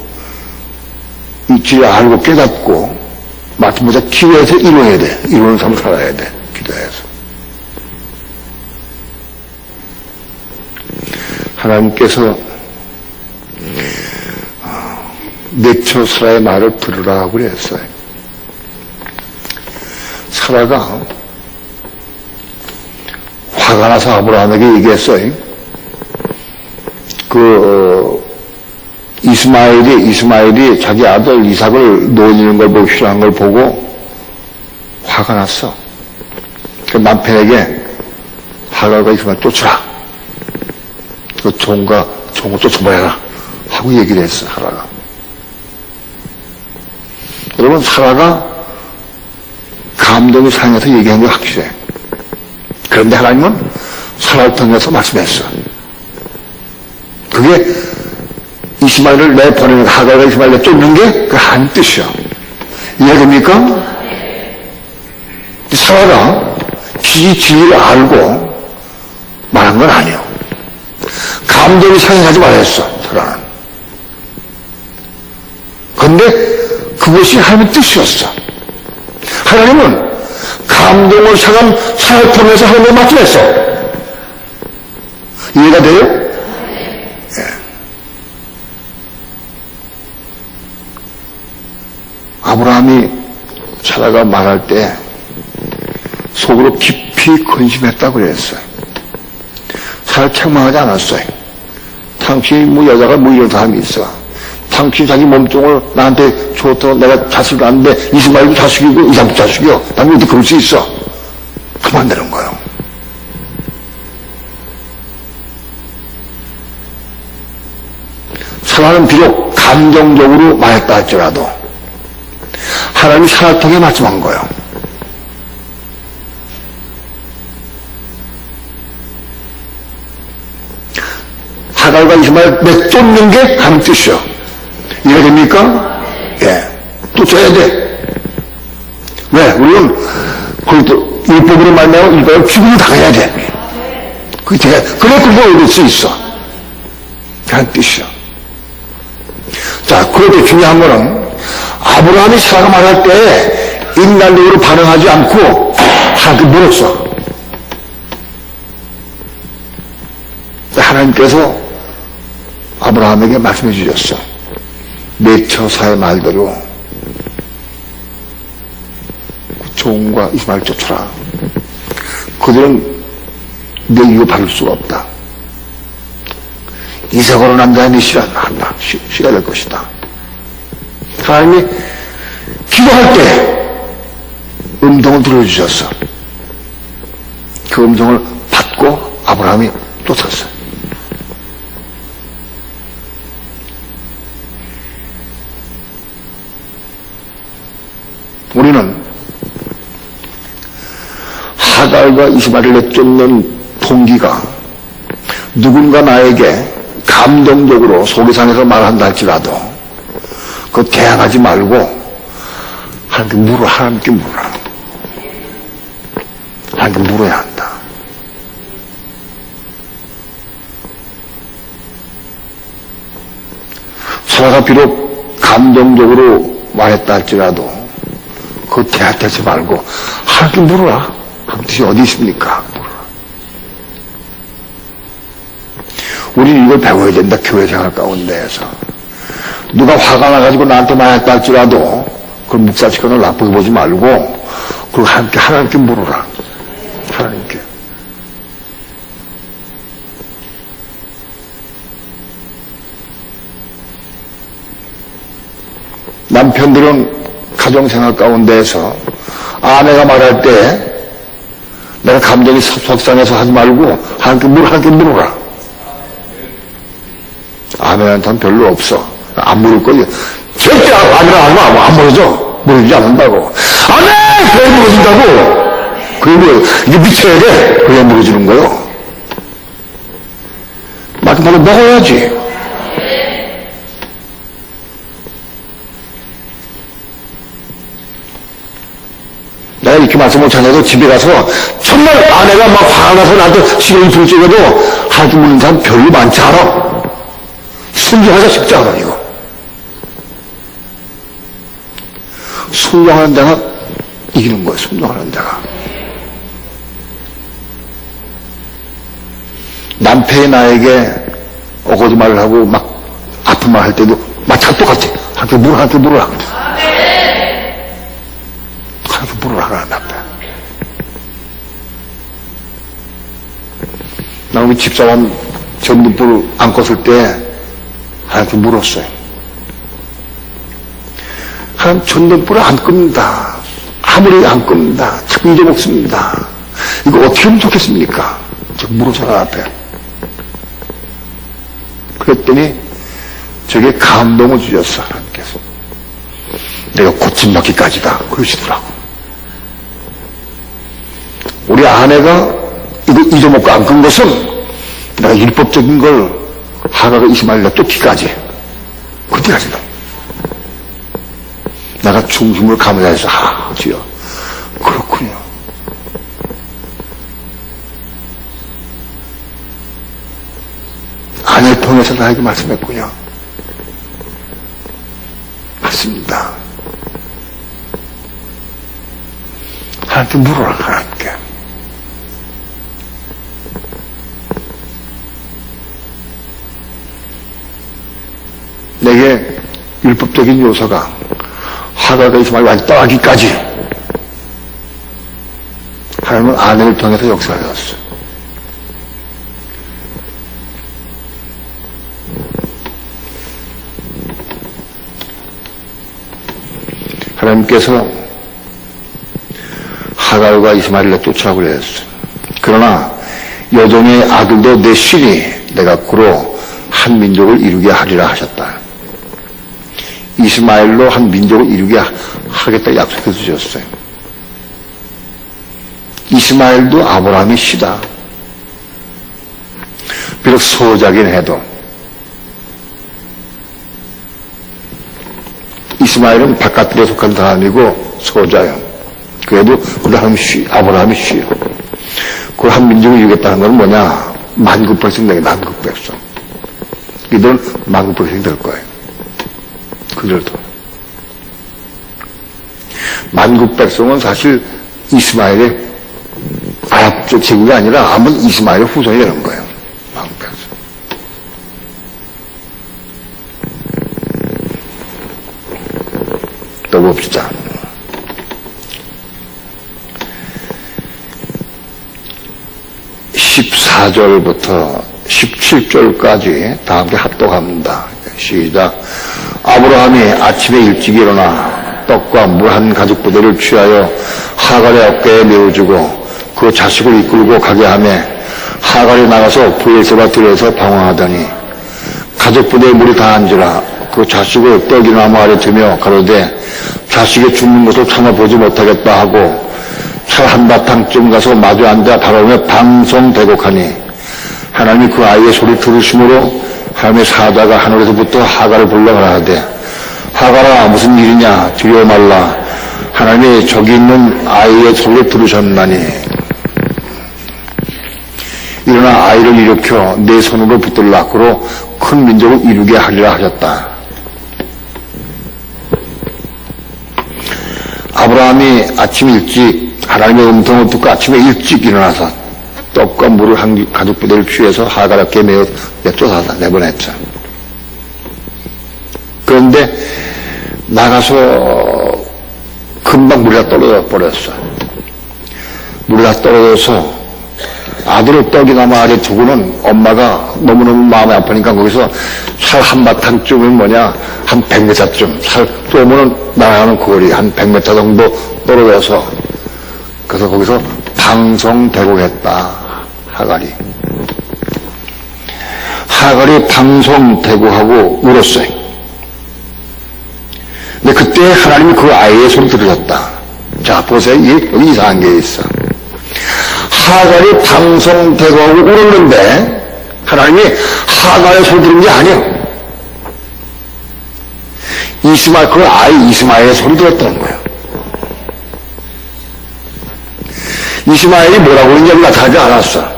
A: 이 진리를 알고 깨닫고 마침보다 기도해서 이루어야 돼. 이루는 삶을 살아야 돼. 기도해서. 하나님께서 내쳐 사라의 말을 들으라고 그랬어요. 사라가 화가 나서 아브라함에게 얘기했어요. 이스마엘이 자기 아들 이삭을 놓이는 걸 보고 싫어하는 걸 보고 화가 났어. 그 남편에게 하갈과 이스마엘 쫓으라. 그 종을 쫓아버려라 하고 얘기를 했어. 사라가. 여러분, 사라가 감동이 상해서 얘기한 게 확실해. 그런데 하나님은 사라를 통해서 말씀했어. 그게 이스마엘을 내보내는 하갈과 이스마엘을 쫓는 게 그 한 뜻이야. 이해됩니까? 사라가 진리를 알고 말한 건 아니에요. 감정이 상해하지 말았어, 사라는. 그런데 그것이 하나님의 뜻이었어. 하나님은 감동을 상한 사랑을 통해서 하나님을 맞춰냈어. 이해가 돼요? 예. 아브라함이 사라가 말할 때 속으로 깊이 근심했다고 그랬어요. 사라 책망하지 않았어요. 당신이 뭐 여자가 뭐 이런 사람이 있어. 당신 자기 몸종을 나한테 줬던 내가 자식을 낳았는데 이스마엘도 자식이고 이삭도 자식이요. 나는 어떻게 그럴 수 있어? 그만되는 거예요. 사라는 비록 감정적으로 말했다 할지라도 하나님이 사라를 통해 말씀한 거예요. 하갈과 이스마엘 내쫓는 게 하나님 뜻이요. 이해됩니까? 예. 또 줘야 돼. 왜? 우리는 그것도 율법으로 만나면 이거를 죽음을 당해야 돼. 그래 그걸 얻을 수 있어. 하나님 뜻이요. 자, 그런데 중요한 거는 아브라함이 사라가 말할 때 인간적으로 반응하지 않고 하나님께 물었어. 하나님께서 아브라함에게 말씀해 주셨어. 내 처사의 말대로 종과 이스마엘 쫓아라. 그들은 내 이유 받을 수가 없다. 이삭으로 난 자의 한다. 시가 될 것이다. 하나님이 기도할 때 음성을 들어주셨어. 그 음성을 받고 아브라함이 쫓았어. 우리는 하갈과 이스마엘을 내쫓는 동기가 누군가 나에게 감정적으로 속이 상해서 말한다 할지라도 그거 대항하지 말고 하나님께 물어라. 하나님께 물어야 한다. 사라가 비록 감정적으로 말했다 할지라도 그거 대하지 말고 하나님께 물어라. 하나님께 어디 있습니까? 물어라. 우리는 이걸 배워야 된다. 교회 생활 가운데에서 누가 화가 나가지고 나한테 말했다 할지라도 그걸 묵살시켜서 나쁘게 보지 말고 그걸 하나님께 물어라. 하나님께. 남편들은 가정생활 가운데에서 아내가 말할 때 내가 감정이 속상해서 하지 말고 하나님께 물어라. 아내한테는 별로 없어. 안 물을 거예요. 절대 아내랑 안 물어줘. 물어주지 않는다고. 아내! 그래 물어준다고. 그리고 이게 미쳐야 돼. 그래 물어주는 거요. 마지막에 먹어야지. 내가 이렇게 말씀 못 하냐고 집에 가서 정말 아내가 막 화가 나서 나한테 시간이 불 적어도 하나님 묻는 사람 별로 많지 않아. 순종하자 쉽지 않아, 이거. 순종하는 자가 이기는 거예요, 순종하는 자가. 남편이 나에게 어거지 말을 하고 막 아픈 말 할 때도 마찬가지 똑같아. 하나님께 물어라. 하나님께 물어라, 하나님 앞에. 나 우리 집사람 전등불 안 껐을 때 하나님께 물었어요. 하나님 전등불을 안 끕니다. 아무리 안 끕니다. 자꾸 잊어먹습니다. 이거 어떻게 하면 좋겠습니까? 제가 물었어요, 하나님 앞에. 그랬더니 저게 감동을 주셨어, 하나님께서. 내가 고침받기까지다. 그러시더라고. 우리 아내가 이거 잊어먹고 안 끈 것은 내가 율법적인 걸 하가가 이스마엘과 쫓기까지 그때까지는 내가 중심을 감사해서 주여 그렇군요. 아내를 통해서 나에게 말씀했군요. 맞습니다. 하나님께 물어라. 하나님께 내게 율법적인 요소가 하가가 이스마엘 완전 떠나기까지 하나님은 아내를 통해서 역사하셨어요. 하나님께서 하갈과 이스마엘을 쫓아오고 그랬어요. 그러나 여종의 아들도 내 신이 내 갖고로 한 민족을 이루게 하리라 하셨다. 이스마엘로 한 민족을 이루게 하겠다 약속해 주셨어요. 이스마엘도 아브라함의 씨다. 비록 소자긴 해도 이스마엘은 바깥들에 속한 사람이고 소자요. 그래도 우리 아브라함의 씨요. 그 한 민족을 이루겠다는 건 뭐냐? 만국백성 되게 만국백성. 이들은 만국백성이 될 거예요. 그들도. 만국백성은 사실 이스마엘의 아랍 쪽 제국이 아니라 아무 이스마엘의 후손이 되는 거예요. 만국백성. 또 봅시다. 14절부터 17절까지 다 함께 합독합니다. 시작. 아브라함이 아침에 일찍 일어나 떡과 물 한 가죽 부대를 취하여 하갈의 어깨에 메어주고 그 자식을 이끌고 가게 하며 하갈이 나가서 브엘세바 들에서 방황하더니 가죽 부대에 물이 다 앉으라 그 자식을 떡이나무 아래 두며 가로되 자식이 죽는 것을 참아보지 못하겠다 하고 차 한바탕쯤 가서 마주 앉아 바라보며 방송대곡하니 하나님이 그 아이의 소리 들으심으로 하나님의 사자가 하늘에서부터 하갈을 불러가라 하되 하갈아 무슨 일이냐 두려워 말라 하나님이 저기 있는 아이의 소리를 들으셨나니 일어나 아이를 일으켜 내 손으로 붙들라 그로 큰 민족을 이루게 하리라 하셨다. 아브라함이 아침 일찍 하나님의 음성을 듣고 아침에 일찍 일어나서 떡과 물을 한 가죽 부대를 취해서 하갈에게 메어 쫓아서 내보냈죠. 그런데 나가서 금방 물이 다 떨어져 버렸어. 물이 다 떨어져서 아들을 떡이나무 아래 두고는 엄마가 너무너무 마음이 아프니까 거기서 살 한바탕쯤은 한 100m쯤 살 쏘면은 나가는 거리 한 100m 정도 떨어져서 그래서 거기서 방송대곡했다. 하갈이 방송대곡하고 울었어요. 근데 그때 하나님이 그 아이의 소리 들으셨다. 자 보세요. 여기 이상한 게 있어. 하갈이 방송대곡하고 울었는데 하나님이 하갈의 소리 들은 게 아니에요. 그 아이 이스마엘의 소리 들었다는 거예요. 이스마엘이 뭐라고 했는지 나타나지 않았어.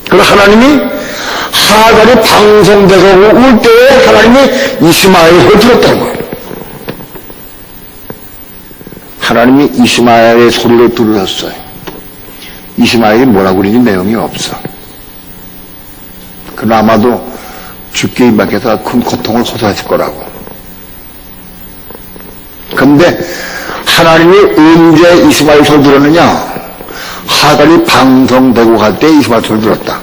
A: 그래서 하나님이 하갈이 방송대곡하고 울 때에 하나님이 이스마엘의 소리를 들었다는 거예요. 하나님이 이스마엘의 소리를 들으셨어요. 이스마엘이 뭐라고 그러는지 내용이 없어. 그러나 아마도 죽게 임박해서 큰 고통을 호소했을 거라고. 그런데 하나님이 언제 이스마엘 소리 들었느냐? 하갈이 방송대곡할 때 이스마엘 소리 들었다.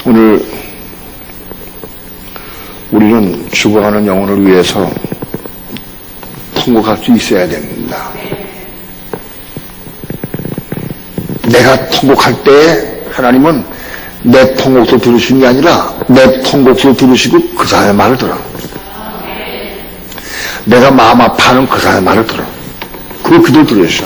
A: 오늘 우리는 죽어가는 영혼을 위해서 통곡할 수 있어야 됩니다. 내가 통곡할 때 하나님은 내 통곡도 들으시는 게 아니라 내 통곡도 들으시고 그 사람의 말을 들어. 내가 마음 아파하는 그 사람의 말을 들어. 그걸 그대로 들으셔.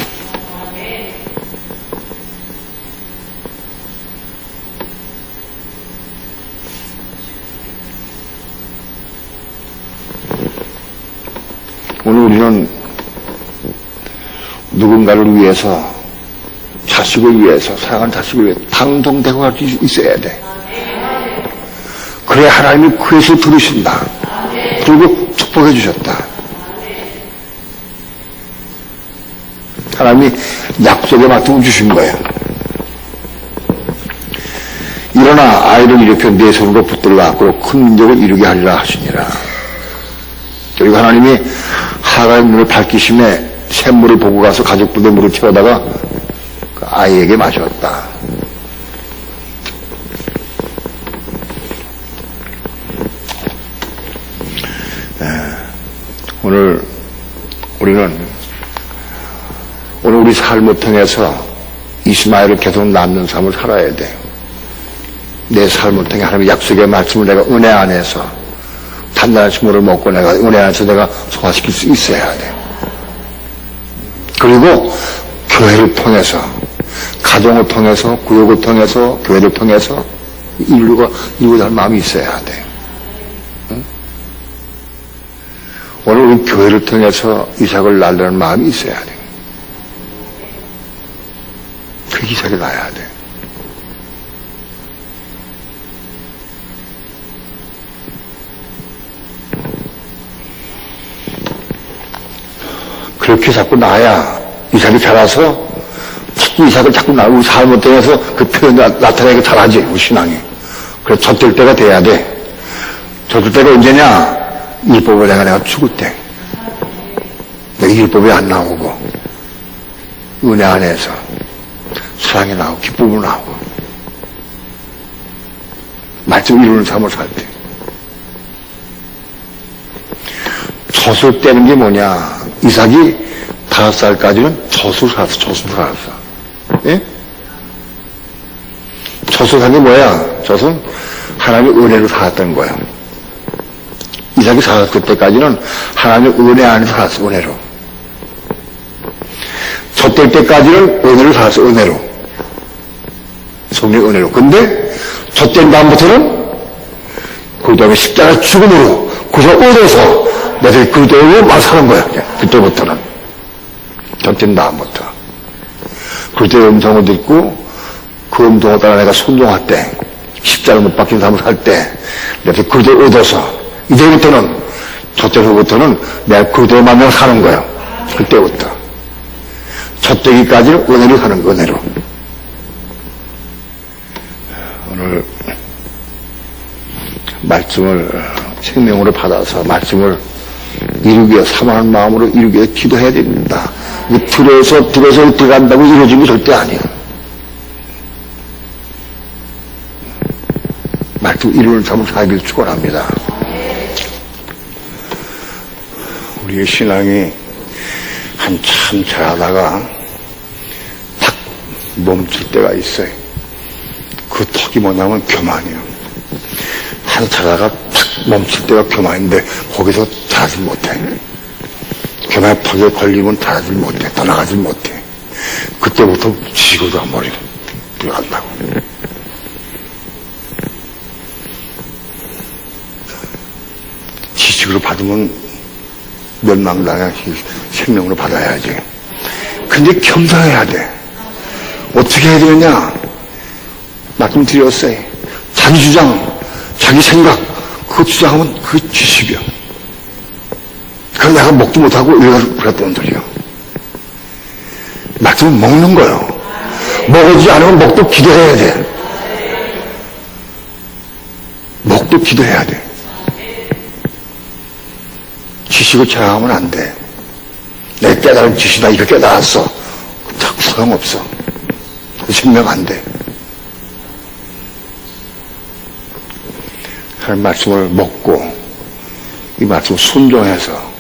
A: 우리는 누군가를 위해서, 자식을 위해서, 사랑하는 자식을 위해서 방송대가 있어야 돼. 그래 하나님이 그것을 들으신다. 그리고 축복해 주셨다. 하나님이 약속의 말씀을 주신 거예요. 일어나 아이를 일으켜 내 손으로 붙들어 갖고 큰 민족을 이루게 하리라 하시니라. 그리고 하나님이 하가의 눈을 밝히심에 샘물을 보고 가서 가족들의 물을 채워다가 그 아이에게 마셨다. 오늘 우리 삶을 통해서 이스마엘을 계속 낳는 삶을 살아야 돼. 내 삶을 통해 하나님의 약속의 말씀을 내가 은혜 안에서 단단한 식물을 먹고 내가 은혜 안에서 내가 소화시킬 수 있어야 돼. 그리고 교회를 통해서, 가정을 통해서, 구역을 통해서, 교회를 통해서 이루고자 할 마음이 있어야 돼. 응? 오늘 우리 교회를 통해서 이삭을 낳으려는 마음이 있어야 돼. 그 이삭을 낳아야 돼. 그렇게 자꾸 낳아야 이삭이 자라서 자꾸 이삭을 자꾸 낳고 삶을 통해서 그 표현이 나타나게 잘하지, 우리 신앙이. 그래서 젖될 때가 돼야 돼. 젖될 때가 언제냐? 율법을 내가 죽을 때. 내가 율법이 안 나오고 은혜 안에서 사랑이 나오고 기쁨이 나오고 말씀 이루는 삶을 살 때. 젖을 떼는 게 뭐냐? 이삭이 5살까지는 젖을 살았어. 예? 젖을 산 게 뭐야? 젖은 하나님의 은혜로 살았던 거야. 이삭이 4살 때까지는 하나님의 은혜 안에서 살았어, 은혜로. 젖될 때까지는 은혜로 살았어, 은혜로. 성령의 은혜로. 근데 젖된 다음부터는 그 다음에 십자가 죽음으로 그저 얻어서 내가 그대로만 사는 거야. 그때부터는. 젖된 다음부터. 그때 음성을 듣고 그 음성을 따라 내가 순종할 때, 십자가 못 박힌 삶을 살 때, 내가 그대로 얻어서 이제부터는 젖대로부터는 내가 그대로만 내가 사는 거야. 그때부터. 젖되기까지는 은혜로 사는 거야, 은혜로. 오늘 말씀을 생명으로 받아서 말씀을 이루기 위해 사모하는 마음으로 이루기 위해 기도해야 됩니다. 들어서 들어간다고 이루어진 게 절대 아니야. 말씀 이루는 삶을 살기를 축원합니다. 우리의 신앙이 한참 자라다가 탁 멈출 때가 있어요. 그 턱이 뭐냐면 교만이에요. 한 자다가 탁 멈출 때가 교만인데 거기서 자라지 못해. 교만의 턱에 걸리면 자라지 못해. 떠나가지 못해. 그때부터 지고도 한 머리 들어간다고. 지식으로 받으면 멸망당해. 생명으로 받아야지. 근데 겸손해야 돼. 어떻게 해야 되느냐? 말씀 드렸어요. 자기 주장, 자기 생각, 그거 주장하면 그 지식이야. 그럼 내가 먹도 못하고 이래가지고 그랬던 소리야. 말씀은 먹는 거요. 먹어주지 않으면 먹도 기도해야 돼. 먹도 기도해야 돼. 지식을 자랑하면 안 돼. 내 깨달은 지식이다. 이거 깨달았어. 자꾸 소용없어. 증명 안 돼. 하나님 말씀을 먹고 이 말씀 순종해서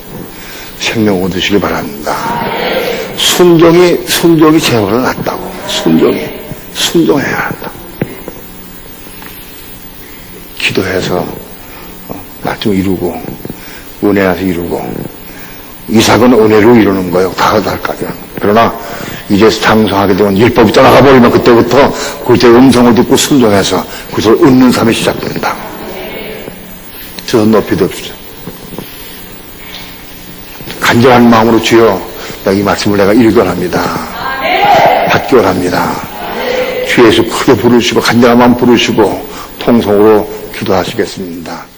A: 생명 얻으시기 바랍니다. 순종이 제보를 낫다고. 순종해야 한다. 기도해서 말씀 이루고 은혜에서 이루고 이삭은 은혜로 이루는 거예요. 5살까지는. 그러나 이제 장성하게 되면 율법이 떠나가 버리면 그때부터 그때 음성을 듣고 순종해서 그것을 얻는 삶이 시작된다. 저는 높이 듭시다. 간절한 마음으로 주여 이 말씀을 내가 읽어랍니다. 받기원합니다. 주 예수 크게 부르시고 간절한 마음 부르시고 통성으로 기도하시겠습니다.